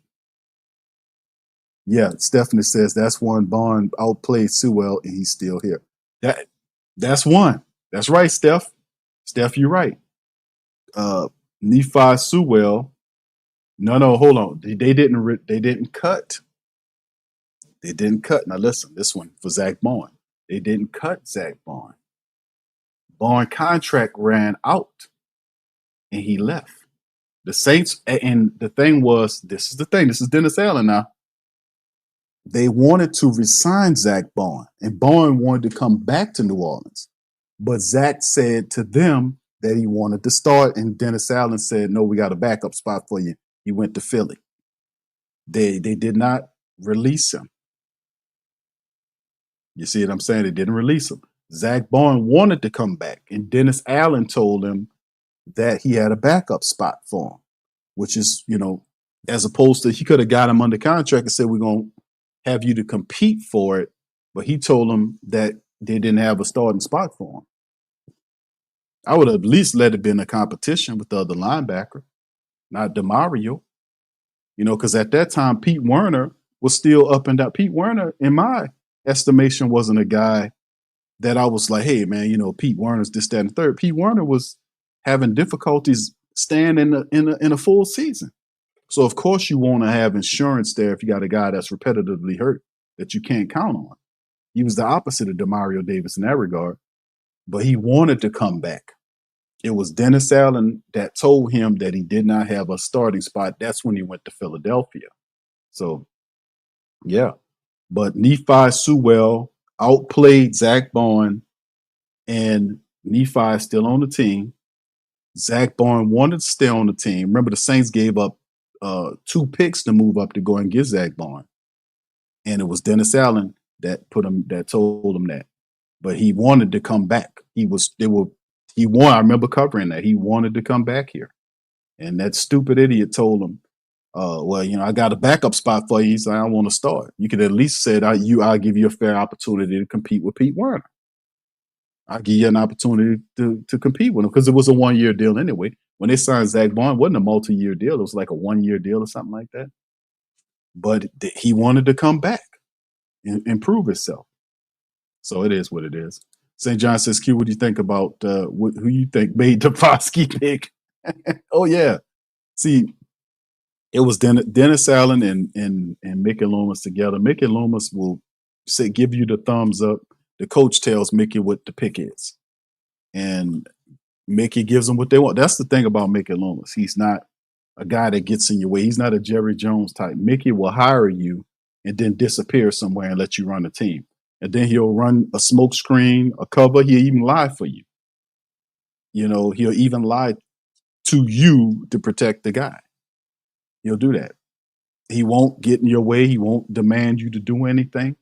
Yeah, Stephanie says that's one. Bond outplayed Sewell, and he's still here. That's one. That's right, Steph. Steph, you're right. Nephi Sewell. No, hold on. They didn't cut. They didn't cut. Now listen, this one for Zach Bond. They didn't cut Zach Bond. Bond contract ran out, and he left. The Saints, and the thing was, this is the thing. This is Dennis Allen now. They wanted to resign Zach Bond, and Bond wanted to come back to New Orleans. But Zach said to them that he wanted to start, and Dennis Allen said, no, we got a backup spot for you. He went to Philly. They did not release him. You see what I'm saying? They didn't release him. Zach Bourne wanted to come back, and Dennis Allen told him that he had a backup spot for him, which is, as opposed to he could have got him under contract and said, we're going to have you to compete for it. But he told him that they didn't have a starting spot for him. I would have at least let it be in a competition with the other linebacker, not DeMario, because at that time, Pete Werner was still up and down. Pete Werner, in my estimation, wasn't a guy that I was like, hey, man, Pete Werner's this, that, and the third. Pete Werner was having difficulties staying in a full season. So, of course, you want to have insurance there if you got a guy that's repetitively hurt that you can't count on. He was the opposite of DeMario Davis in that regard, but he wanted to come back. It was Dennis Allen that told him that he did not have a starting spot. That's when he went to Philadelphia. So, yeah. But Nephi Sewell outplayed Zach Bourne, and Nephi is still on the team. Zach Bourne wanted to stay on the team. Remember, the Saints gave up 2 picks to move up to go and get Zach Bourne. And it was Dennis Allen that told him that. But he wanted to come back. He won. I remember covering that. He wanted to come back here. And that stupid idiot told him, I got a backup spot for you. He said, I want to start. You could at least said, I'll give you a fair opportunity to compete with Pete Werner. I'll give you an opportunity to compete with him because it was a 1-year deal anyway. When they signed Zach Bourne, it wasn't a multi-year deal. It was like a 1-year deal or something like that. But he wanted to come back and improve himself. So it is what it is. St. John says, Q, what do you think about who you think made the Foskey pick? Oh, yeah. See, it was Dennis Allen and Mickey Loomis together. Mickey Loomis will give you the thumbs up. The coach tells Mickey what the pick is. And Mickey gives them what they want. That's the thing about Mickey Loomis. He's not a guy that gets in your way. He's not a Jerry Jones type. Mickey will hire you and then disappear somewhere and let you run the team. And then he'll run a smoke screen, a cover. He'll even lie for you. He'll even lie to you to protect the guy. He'll do that. He won't get in your way. He won't demand you to do anything.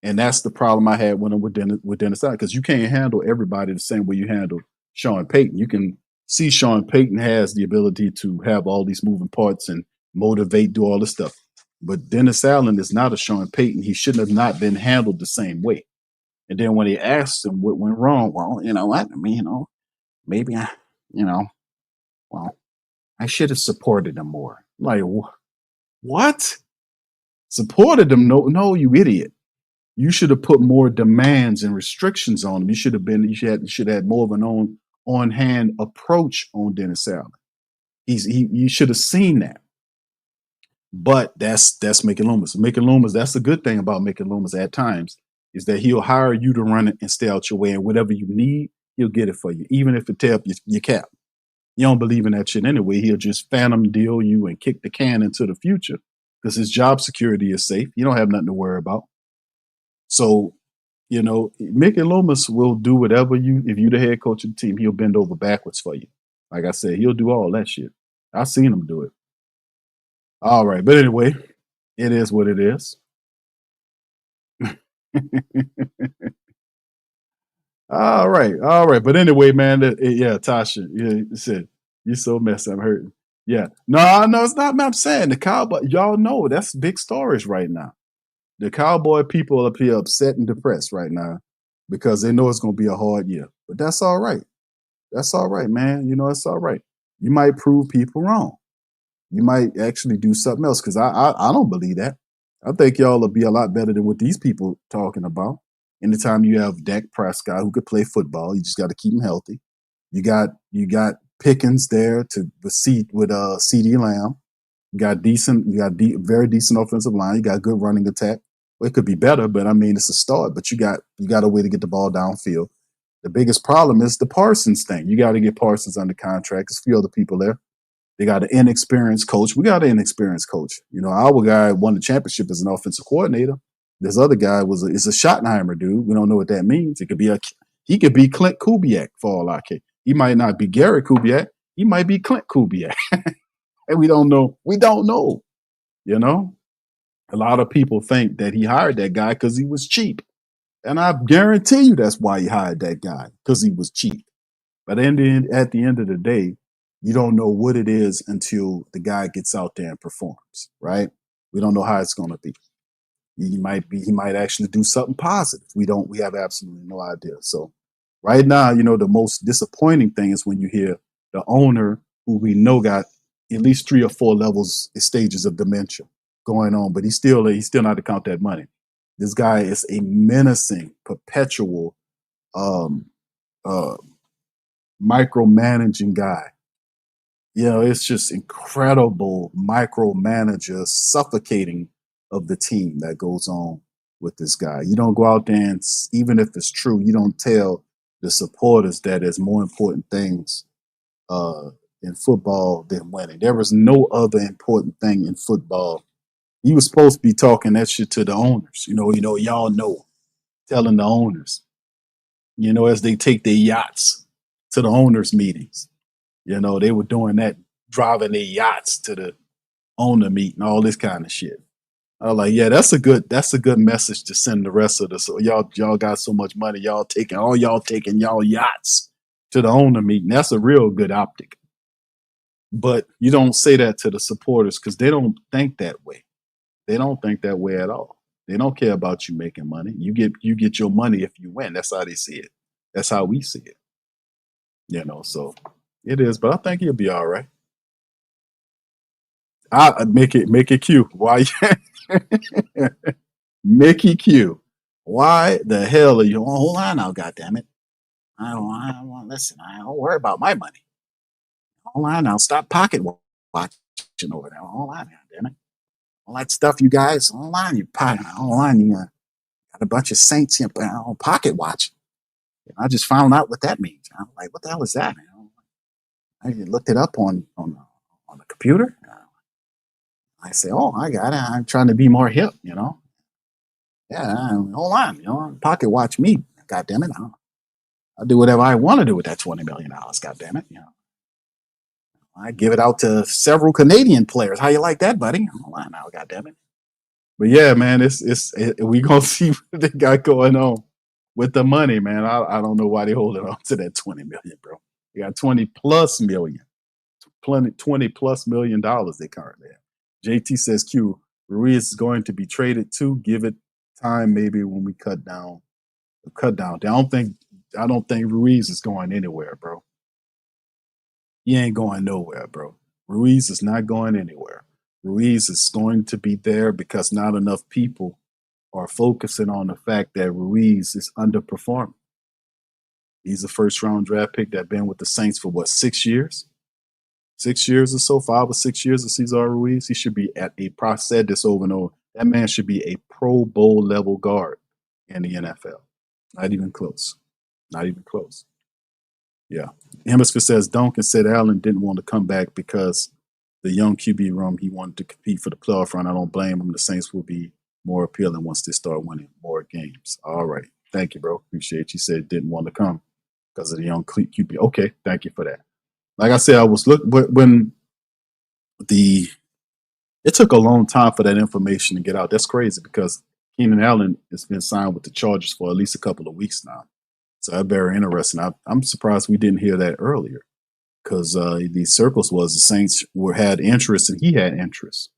And that's the problem I had with Dennis Allen, because you can't handle everybody the same way you handle Sean Payton. You can see Sean Payton has the ability to have all these moving parts and motivate, do all this stuff. But Dennis Allen is not a Sean Payton. He shouldn't have not been handled the same way. And then when he asked him what went wrong, well, what? I mean, maybe I should have supported him more. Like, what? Supported him? No, you idiot. You should have put more demands and restrictions on him. You should have had more of an on-hand approach on Dennis Allen. You should have seen that. But that's Mickey Loomis. Mickey Loomis, that's the good thing about Mickey Loomis at times, is that he'll hire you to run it and stay out your way. And whatever you need, he'll get it for you, even if it tear up your cap. You don't believe in that shit anyway. He'll just phantom deal you and kick the can into the future because his job security is safe. You don't have nothing to worry about. So, Mickey Loomis will do whatever if you're the head coach of the team, he'll bend over backwards for you. Like I said, he'll do all that shit. I've seen him do it. All right. But anyway, it is what it is. All right. But anyway, man, Tasha, you said, you're so messy, I'm hurting. Yeah. No, it's not. I'm saying the Cowboy, y'all know that's big stories right now. The Cowboy people up here upset and depressed right now because they know it's going to be a hard year. But that's all right. That's all right, man. It's all right. You might prove people wrong. You might actually do something else because I don't believe that. I think y'all will be a lot better than what these people talking about. Anytime you have Dak Prescott who could play football, you just got to keep him healthy. You got Pickens there with CD Lamb. You got very decent offensive line. You got good running attack. Well, it could be better, but I mean, it's a start. But you got a way to get the ball downfield. The biggest problem is the Parsons thing. You got to get Parsons under contract. There's a few other people there. They got an inexperienced coach. We got an inexperienced coach. Our guy won the championship as an offensive coordinator. This other guy is a Schottenheimer dude. We don't know what that means. He could be Clint Kubiak for all I care. He might not be Gary Kubiak. He might be Clint Kubiak. And we don't know. We don't know. A lot of people think that he hired that guy because he was cheap. And I guarantee you that's why he hired that guy, because he was cheap. But at the end of the day, you don't know what it is until the guy gets out there and performs, right? We don't know how it's going to be. He might actually do something positive. We have absolutely no idea. So right now, the most disappointing thing is when you hear the owner, who we know got at least 3 or 4 stages of dementia going on, but he's still not to count that money. This guy is a menacing, perpetual, micromanaging guy. It's just incredible micromanager suffocating of the team that goes on with this guy. You don't go out there and, even if it's true, you don't tell the supporters that there's more important things in football than winning. There was no other important thing in football. He was supposed to be talking that shit to the owners. Y'all know, telling the owners, as they take their yachts to the owners' meetings. They were doing that, driving their yachts to the owner meeting, all this kind of shit. I was like, yeah, that's a good message to send the rest of us. So y'all got so much money, y'all taking y'all yachts to the owner meeting. That's a real good optic. But you don't say that to the supporters because they don't think that way. They don't think that way at all. They don't care about you making money. You get your money if you win. That's how they see it. That's how we see it. So it is, but I think he'll be all right. I make it Q. Why? Mickey Q. Why the hell are you? Oh, hold on now, goddammit. I don't listen. I don't worry about my money. Hold on now. Stop pocket watching over there. Hold on, goddammit. All that stuff, you guys. Hold on, you pocket. Hold on, you got a bunch of saints here pocket watching. I just found out what that means. I'm like, what the hell is that? I looked it up on the computer. I say, oh, I got it. I'm trying to be more hip, Yeah, hold on, pocket watch me. God damn it. I'll do whatever I want to do with that $20 million. God damn it. I give it out to several Canadian players. How you like that, buddy? Hold on now, God damn it. But yeah, man, we gonna see what they got going on with the money, man. I don't know why they holding on to that 20 million, bro. They got 20 plus million. $20+ million they currently have. JT says Q, Ruiz is going to be traded too. Give it time, maybe when we cut down. I don't think Ruiz is going anywhere, bro. He ain't going nowhere, bro. Ruiz is not going anywhere. Ruiz is going to be there because not enough people are focusing on the fact that Ruiz is underperforming. He's a first-round draft pick that been with the Saints for 6 years? 6 years or so, 5 or 6 years of Cesar Ruiz. He should be at I said this over and over. That man should be a Pro Bowl level guard in the NFL. Not even close. Not even close. Yeah. Hemisphere says Duncan said Allen didn't want to come back because the young QB room, he wanted to compete for the playoff run. I don't blame him. The Saints will be more appealing once they start winning more games. All right. Thank you, bro. Appreciate you. Said didn't want to come because of the young QB. Okay. Thank you for that. Like I said, I was when it took a long time for that information to get out. That's crazy because Keenan Allen has been signed with the Chargers for at least a couple of weeks now. So that's very interesting. I'm surprised we didn't hear that earlier because the circles was the Saints had interest and he had interest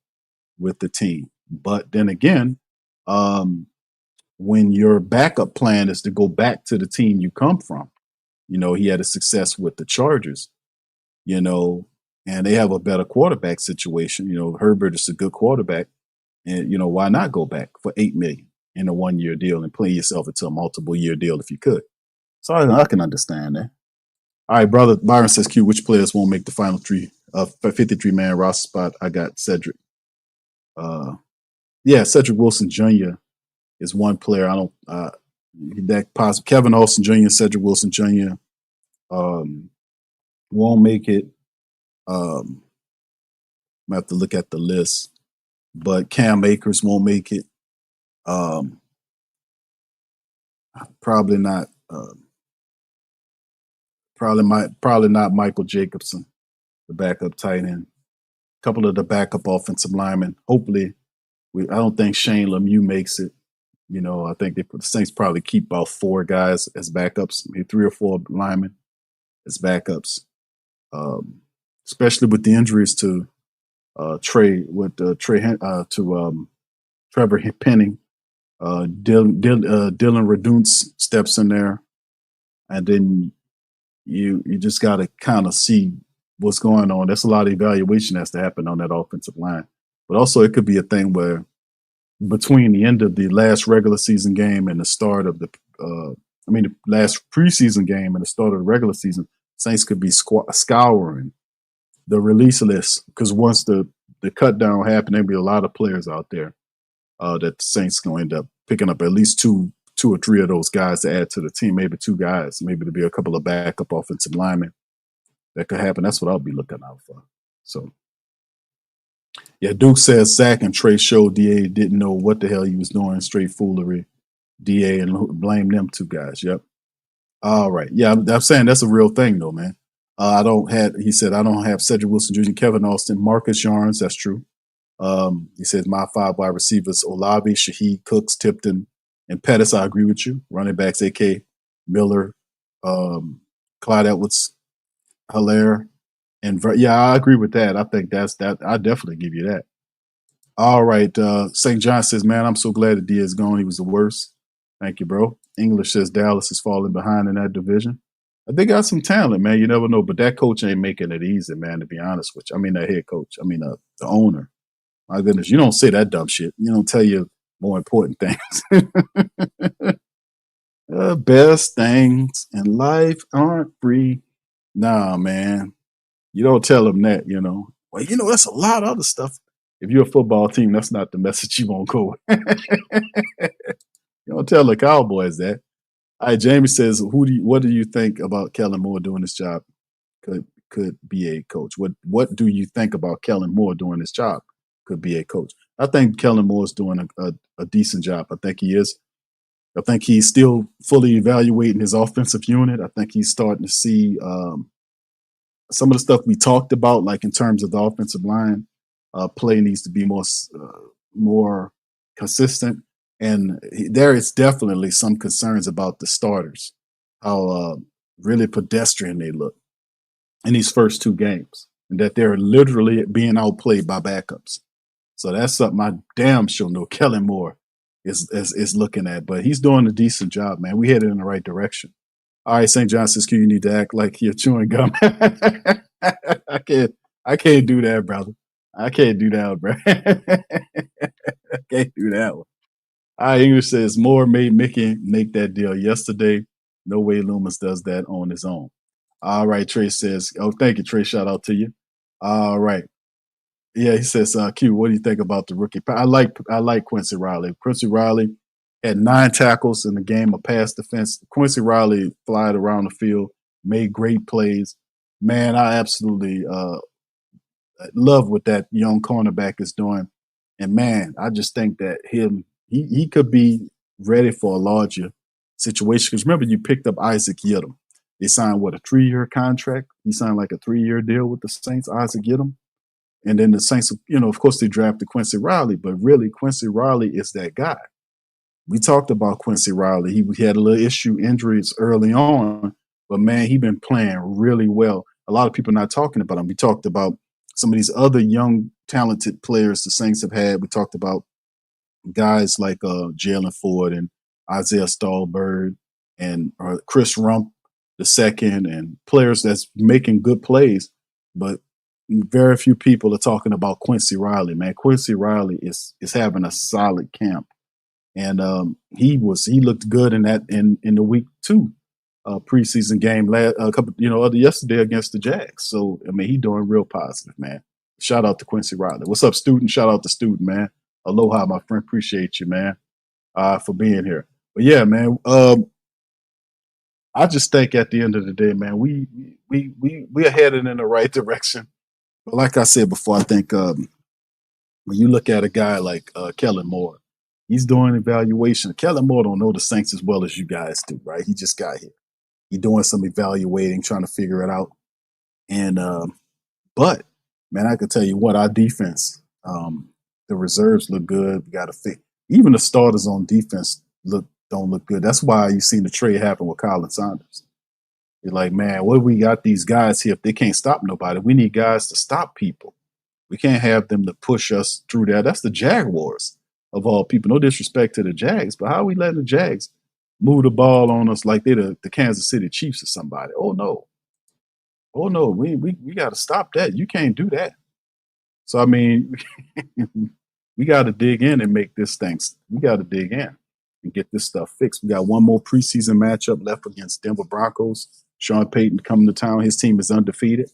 with the team. But then again, when your backup plan is to go back to the team you come from, he had a success with the Chargers. And they have a better quarterback situation. Herbert is a good quarterback. And, why not go back for $8 million in a 1-year deal and play yourself into a multiple year deal if you could? So I can understand that. All right, brother. Byron says, Q, which players won't make the final 53-man roster spot? I got Cedric. Cedric Wilson Jr. is one player. I don't that possible. Kevin Austin Jr., Cedric Wilson Jr. Won't make it. I have to look at the list, but Cam Akers won't make it. Probably not. Probably not Michael Jacobson, the backup tight end. A couple of the backup offensive linemen. Hopefully, I don't think Shane Lemieux makes it. I think the Saints probably keep about 4 guys as backups, maybe 3 or 4 linemen as backups, especially with the injuries to Trey to Trevor Penning. Dylan Redunce steps in there, and then you just got to kind of see what's going on. That's a lot of evaluation has to happen on that offensive line, but also it could be a thing where between the end of the last regular season game and the start of the last preseason game and the start of the regular season, Saints could be scouring the release list, because once the cut down happened, there'll be a lot of players out there that the Saints going to end up picking up at least two or 3 of those guys to add to the team, maybe 2 guys, maybe to be a couple of backup offensive linemen. That could happen. That's what I'll be looking out for. So, yeah, Duke says Zach and Trey showed DA didn't know what the hell he was doing, straight foolery. DA and blame them 2 guys. Yep. All right. Yeah, I'm saying that's a real thing, though, man. He said, I don't have Cedric Wilson Jr., Kevin Austin, Marcus Yarns. That's true. He says my 5 wide receivers, Olavi, Shaheed, Cooks, Tipton, and Pettis. I agree with you. Running backs, A.K. Miller, Clyde Edwards, Hilaire, and I agree with that. I think that's that. I definitely give you that. All right. St. John says, man, I'm so glad that D is gone. He was the worst. Thank you, bro. English says Dallas is falling behind in that division. They got some talent, man. You never know. But that coach ain't making it easy, man, to be honest with you. I mean, that head coach. I mean, the owner. My goodness, you don't say that dumb shit. You don't tell you more important things. The best things in life aren't free. Nah, man. You don't tell them that, Well, that's a lot of other stuff. If you're a football team, that's not the message you won't go with. You don't tell the Cowboys that. All right, Jamie says, what do you think about Kellen Moore doing this job? Could be a coach. What do you think about Kellen Moore doing this job? Could be a coach. I think Kellen Moore is doing a decent job. I think he is. I think he's still fully evaluating his offensive unit. I think he's starting to see some of the stuff we talked about, like in terms of the offensive line, play needs to be more consistent. And there is definitely some concerns about the starters, how really pedestrian they look in these first 2 games, and that they're literally being outplayed by backups. So that's something I damn sure know Kellen Moore is looking at. But he's doing a decent job, man. We headed in the right direction. All right, St. John says, you need to act like you're chewing gum. I can't do that, brother. I can't do that, bro. I can't do that one. All right, English says, Moore made Mickey make that deal yesterday. No way Loomis does that on his own. All right, Trey says, thank you, Trey. Shout out to you. All right. Yeah, he says, Q, what do you think about the rookie? I like Quincy Riley. Quincy Riley had 9 tackles in the game of pass defense. Quincy Riley flied around the field, made great plays. Man, I absolutely love what that young cornerback is doing. And man, I just think that he could be ready for a larger situation. Because remember, you picked up Isaac Yiadom. They signed, a 3-year contract? He signed like a 3-year deal with the Saints, Isaac Yiadom. And then the Saints, of course, they drafted Quincy Riley. But really, Quincy Riley is that guy. We talked about Quincy Riley. He had a little injuries early on. But, man, he's been playing really well. A lot of people not talking about him. We talked about some of these other young, talented players the Saints have had. We talked about guys like Jalen Ford and Isaiah Stallbird and Chris Rump II, and players that's making good plays. But very few people are talking about Quincy Riley, man. Quincy Riley is having a solid camp. And he looked good in the week 2 preseason game yesterday against the Jags. So I mean, he doing real positive, man. Shout out to Quincy Riley. What's up, student? Shout out to student, man. Aloha, my friend. Appreciate you, man, for being here. But yeah, man. I just think at the end of the day, man, we are headed in the right direction. But like I said before, I think when you look at a guy like Kellen Moore, he's doing evaluation. Kellen Moore don't know the Saints as well as you guys do, right? He just got here. He's doing some evaluating, trying to figure it out. And but man, I can tell you what, our defense, the reserves look good. We got to fix. Even the starters on defense don't look good. That's why you seen the trade happen with Colin Saunders. You're like, man, what we got these guys here if they can't stop nobody? We need guys to stop people. We can't have them to push us through there. That's the Jaguars of all people. No disrespect to the Jags, but how are we letting the Jags move the ball on us like they're the Kansas City Chiefs or somebody? Oh no, we got to stop that. You can't do that. So I mean, we got to dig in and make this thing. We got to dig in and get this stuff fixed. We got one more preseason matchup left against Denver Broncos. Sean Payton coming to town. His team is undefeated.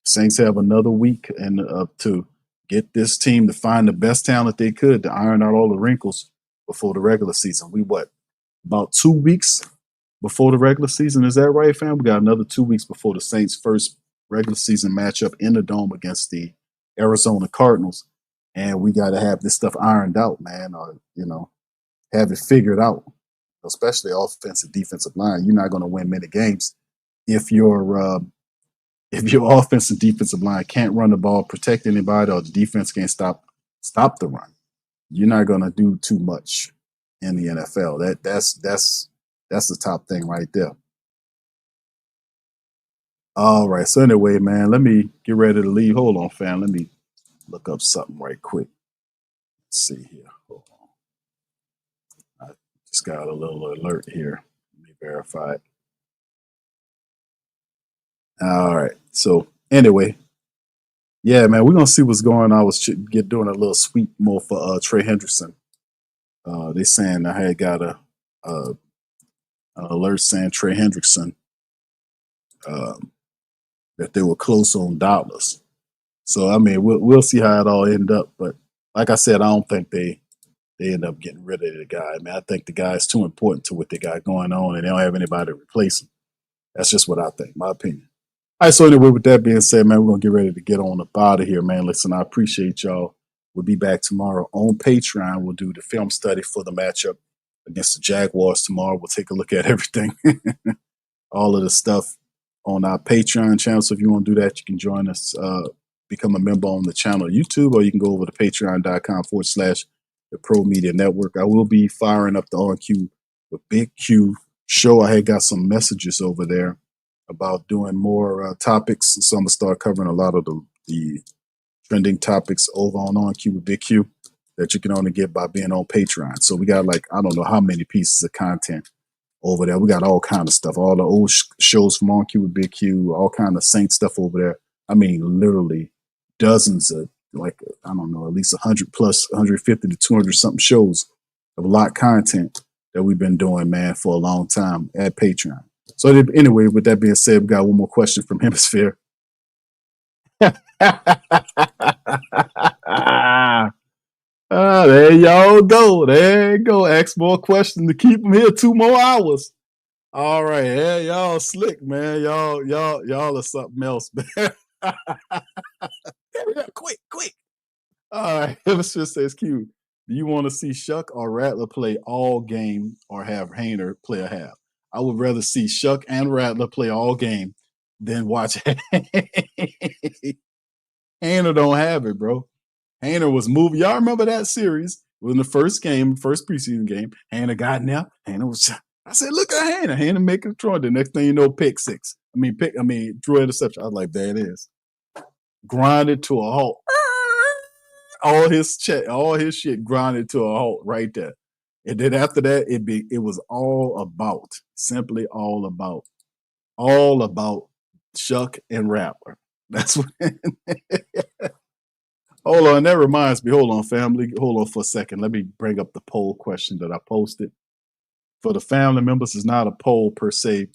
Saints have another week and to get this team to find the best talent they could to iron out all the wrinkles before the regular season. We about 2 weeks before the regular season. Is that right, fam? We got another 2 weeks before the Saints' first regular season matchup in the Dome against the Arizona Cardinals. And we got to have this stuff ironed out, man, or, have it figured out, especially offensive, defensive line. You're not going to win many games if your offensive, defensive line can't run the ball, protect anybody, or the defense can't stop the run. You're not going to do too much in the NFL. That's the top thing right there. All right. So anyway, man, let me get ready to leave. Hold on, fam. Let me look up something right quick. Let's see here. Hold on. I just got a little alert here. Let me verify it. All right. So anyway, yeah, man, we're gonna see what's going on. I was doing a little sweep more for Trey Hendrickson. They saying I had got an alert saying Trey Hendrickson that they were close on dollars. So I mean, we'll see how it all end up. But like I said, I don't think they end up getting rid of the guy. I mean, I think the guy is too important to what they got going on, and they don't have anybody to replace him. That's just what I think, my opinion. All right, so anyway, with that being said, man, we're going to get ready to get on up out of here, man. Listen, I appreciate y'all. We'll be back tomorrow on Patreon. We'll do the film study for the matchup against the Jaguars tomorrow. We'll take a look at everything, all of the stuff on our Patreon channel. So if you want to do that, you can join us, become a member on the channel YouTube, or you can go over to patreon.com/the Pro Media Network. I will be firing up the On Cue with Big Q show. I had got some messages over there about doing more topics. So I'm going to start covering a lot of the trending topics over on Cue with Big Q that you can only get by being on Patreon. So we got I don't know how many pieces of content over there. We got all kind of stuff, all the old shows from On Cue with Big Q, all kind of Saint stuff over there. I mean, literally dozens of, I don't know, at least 100 plus, 150 to 200 something shows of a lot of content that we've been doing, man, for a long time at Patreon. So anyway, with that being said, we got one more question from Hemisphere. There y'all go. There you go. Ask more questions to keep them here 2 more hours. All right. Yeah, y'all slick, man. Y'all are something else, man. Quick. All right. Hemisphere says, Q, do you want to see Shuck or Rattler play all game or have Hainer play a half? I would rather see Shuck and Rattler play all game than watch Hainer don't have it, bro. Hainer was moving. Y'all remember that series? It was in the first preseason game. Hainer got in there. Hainer was. I said, look at Hainer. Hainer making a throw. The next thing you know, pick six. Drew interception. I was like, there it is. Grinded to a halt. All his shit grinded to a halt right there. And then after that, it was simply all about Shuck and Rattler. That's what. Hold on, that reminds me. Hold on, family. Hold on for a second. Let me bring up the poll question that I posted. For the family members, it's not a poll per se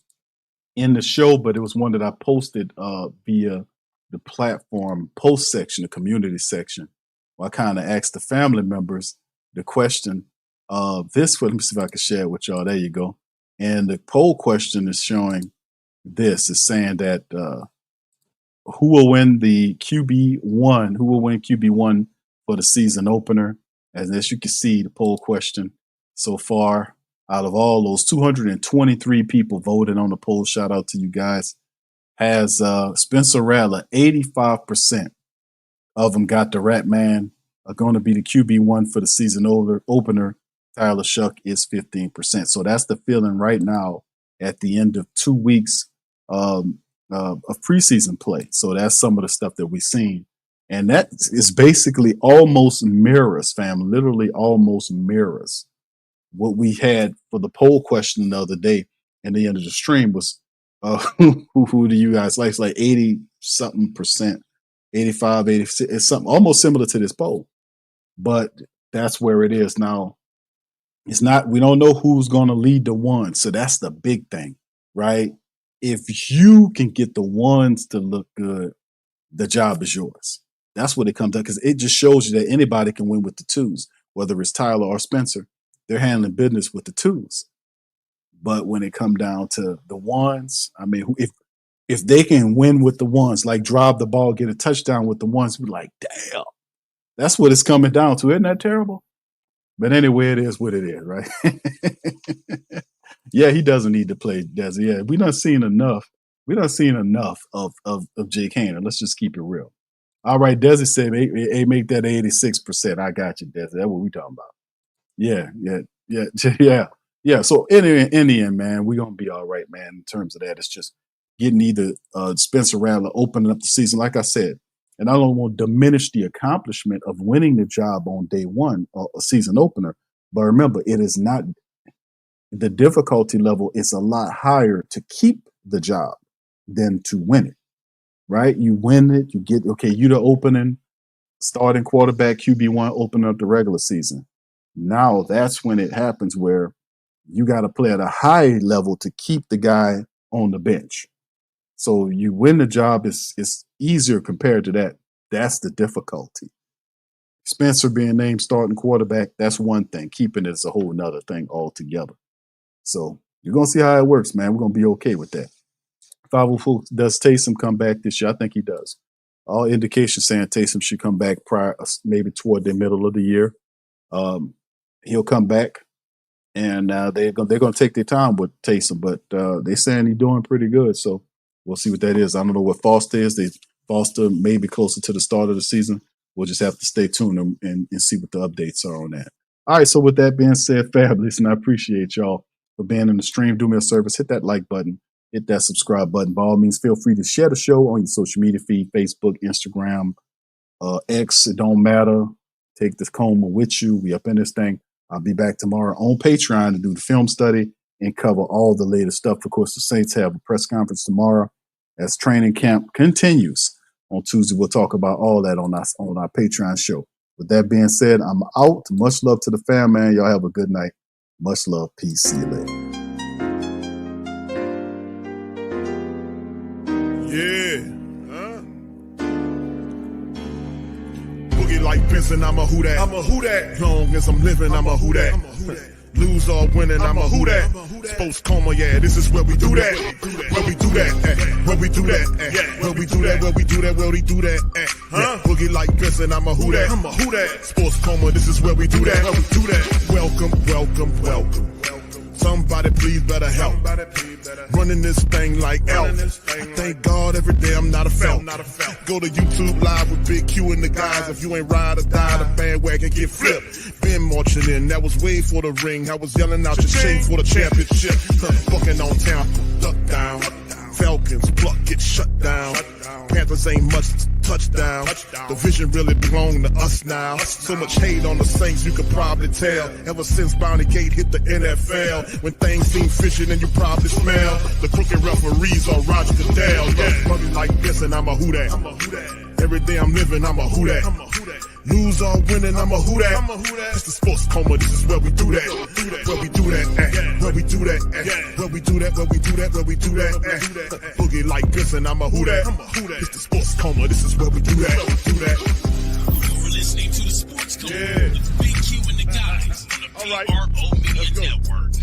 in the show, but it was one that I posted via the platform post section, the community section. Where I kind of asked the family members the question this. Let me see if I can share it with y'all. There you go. And the poll question is showing this. It's saying that who will win the QB1? Who will win QB1 for the season opener? As you can see, the poll question so far, out of all those 223 people voted on the poll, shout out to you guys, has Spencer Rattler. 85% of them got the Rat Man. are going to be the QB1 for the season opener, Tyler Shuck is 15%. So that's the feeling right now at the end of 2 weeks of preseason play. So that's some of the stuff that we've seen. And that is basically almost mirrors, fam, literally almost mirrors what we had for the poll question the other day. And the end of the stream was, who do you guys like? It's like 80 something percent, 85, 86. It's something almost similar to this poll, but that's where it is now. It's not, we don't know who's going to lead the ones. So that's the big thing, right? If you can get the ones to look good, the job is yours. That's what it comes down, because it just shows you that anybody can win with the twos, whether it's Tyler or Spencer. They're handling business with the twos. But when it comes down to the ones, I mean, if they can win with the ones, like drive the ball, get a touchdown with the ones, we're like, damn, that's what it's coming down to. Isn't that terrible? But anyway, it is what it is, right? Yeah, he doesn't need to play, does he? Yeah, we done seen enough. We done seen enough of Jake Haner. Let's just keep it real. All right, Desi said, hey, make that 86%. I got you, Desi. That's what we talking about. Yeah. So in the end, man, we're going to be all right, man, in terms of that. It's just getting either Spencer Rattler opening up the season, like I said, and I don't want to diminish the accomplishment of winning the job on day one, a season opener. But remember, it is not, the difficulty level is a lot higher to keep the job than to win it, right? You win it, you get, okay, you the opening starting quarterback, QB1, opening up the regular season. Now that's when it happens where you got to play at a high level to keep the guy on the bench. So you win the job is easier compared to that. That's the difficulty. Spencer being named starting quarterback, that's one thing. Keeping it is a whole nother thing altogether. So you're going to see how it works, man. We're going to be okay with that. 504, does Taysom come back this year? I think he does. All indications saying Taysom should come back maybe toward the middle of the year. He'll come back. And they're going to take their time with Taysom, but they're saying he's doing pretty good. So we'll see what that is. I don't know what Foster is. Foster may be closer to the start of the season. We'll just have to stay tuned and see what the updates are on that. All right. So with that being said, fabulous, and I appreciate y'all for being in the stream. Do me a service. Hit that like button. Hit that subscribe button. By all means, feel free to share the show on your social media feed, Facebook, Instagram, X. It don't matter. Take this Coma with you. We up in this thing. I'll be back tomorrow on Patreon to do the film study and cover all the latest stuff. Of course, the Saints have a press conference tomorrow as training camp continues. On Tuesday, we'll talk about all that on our Patreon show. With that being said, I'm out. Much love to the fam, man. Y'all have a good night. Much love. Peace. See you later. Yeah. Like Benson, I'm a Who Dat. I'm a Who Dat. Long as I'm living, I'm a Who Dat. Lose or winning, I'm a Who Dat. Sports Coma, yeah, this is where we do that. Where we do that. Where we do that. Where we do that. Where we do that. Where we do that. Boogie like Benson, I'm a Who Dat. I'm a Who Dat. Sports Coma, this is where we do that. Where we do that. Welcome. Somebody please better help. Running this thing like elf. Thank God every day I'm not a felt. Go to YouTube Live with Big Q and the guys. If you ain't ride or die, the bandwagon get flipped. Been marching in, that was way for the ring. I was yelling out your chain for the championship. Fucking on town, duck down. Falcons, pluck, get shut down. Panthers ain't much touchdown. The vision really belong to us now. So much hate on the Saints, you could probably tell. Ever since Bounty Gate hit the NFL, when things seem fishy and you probably smell the crooked referees or Roger Goodell. Yeah, money like this and I'm a Who Dat. Every day I'm living, I'm a Who Dat. Lose or winning, I'm a Who Dat. It's the Sports Coma, this is where we do that. Where we do that. Where we do that. Where we do that. Where we do that. Where we do that. Boogie like this and I'm a Who Dat. It's the Sports Coma, this is where we do that. You're listening to the Sports Coma with Big Q and the guys on the PRO Media Network.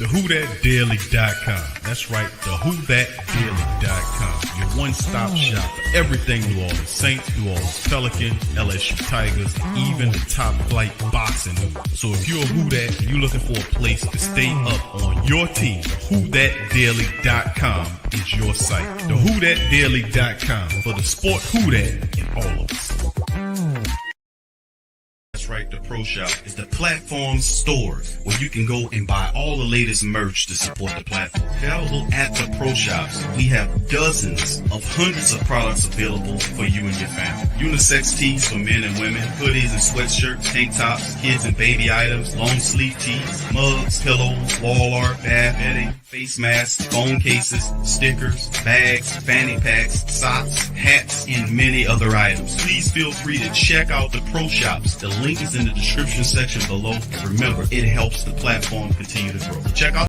TheWhoThatDaily.com. That's right, TheWhoThatDaily.com. Your one-stop shop for everything New Orleans Saints, New Orleans Pelicans, LSU Tigers, and even the top flight boxing news. So if you're a Who Dat and you're looking for a place to stay up on your team, TheWhoThatDaily.com is your site. TheWhoThatDaily.com for the sport Who Dat in all of us. That's right, the Pro Shop is the platform's stores where you can go and buy all the latest merch to support the platform. Available at the Pro Shops, we have dozens of hundreds of products available for you and your family. Unisex tees for men and women, hoodies and sweatshirts, tank tops, kids and baby items, long sleeve tees, mugs, pillows, wall art, bath bedding, face masks, phone cases, stickers, bags, fanny packs, socks, hats, and many other items. Please feel free to check out the Pro Shops. The link is in the description section below. Remember, it helps the platform continue to grow. Check out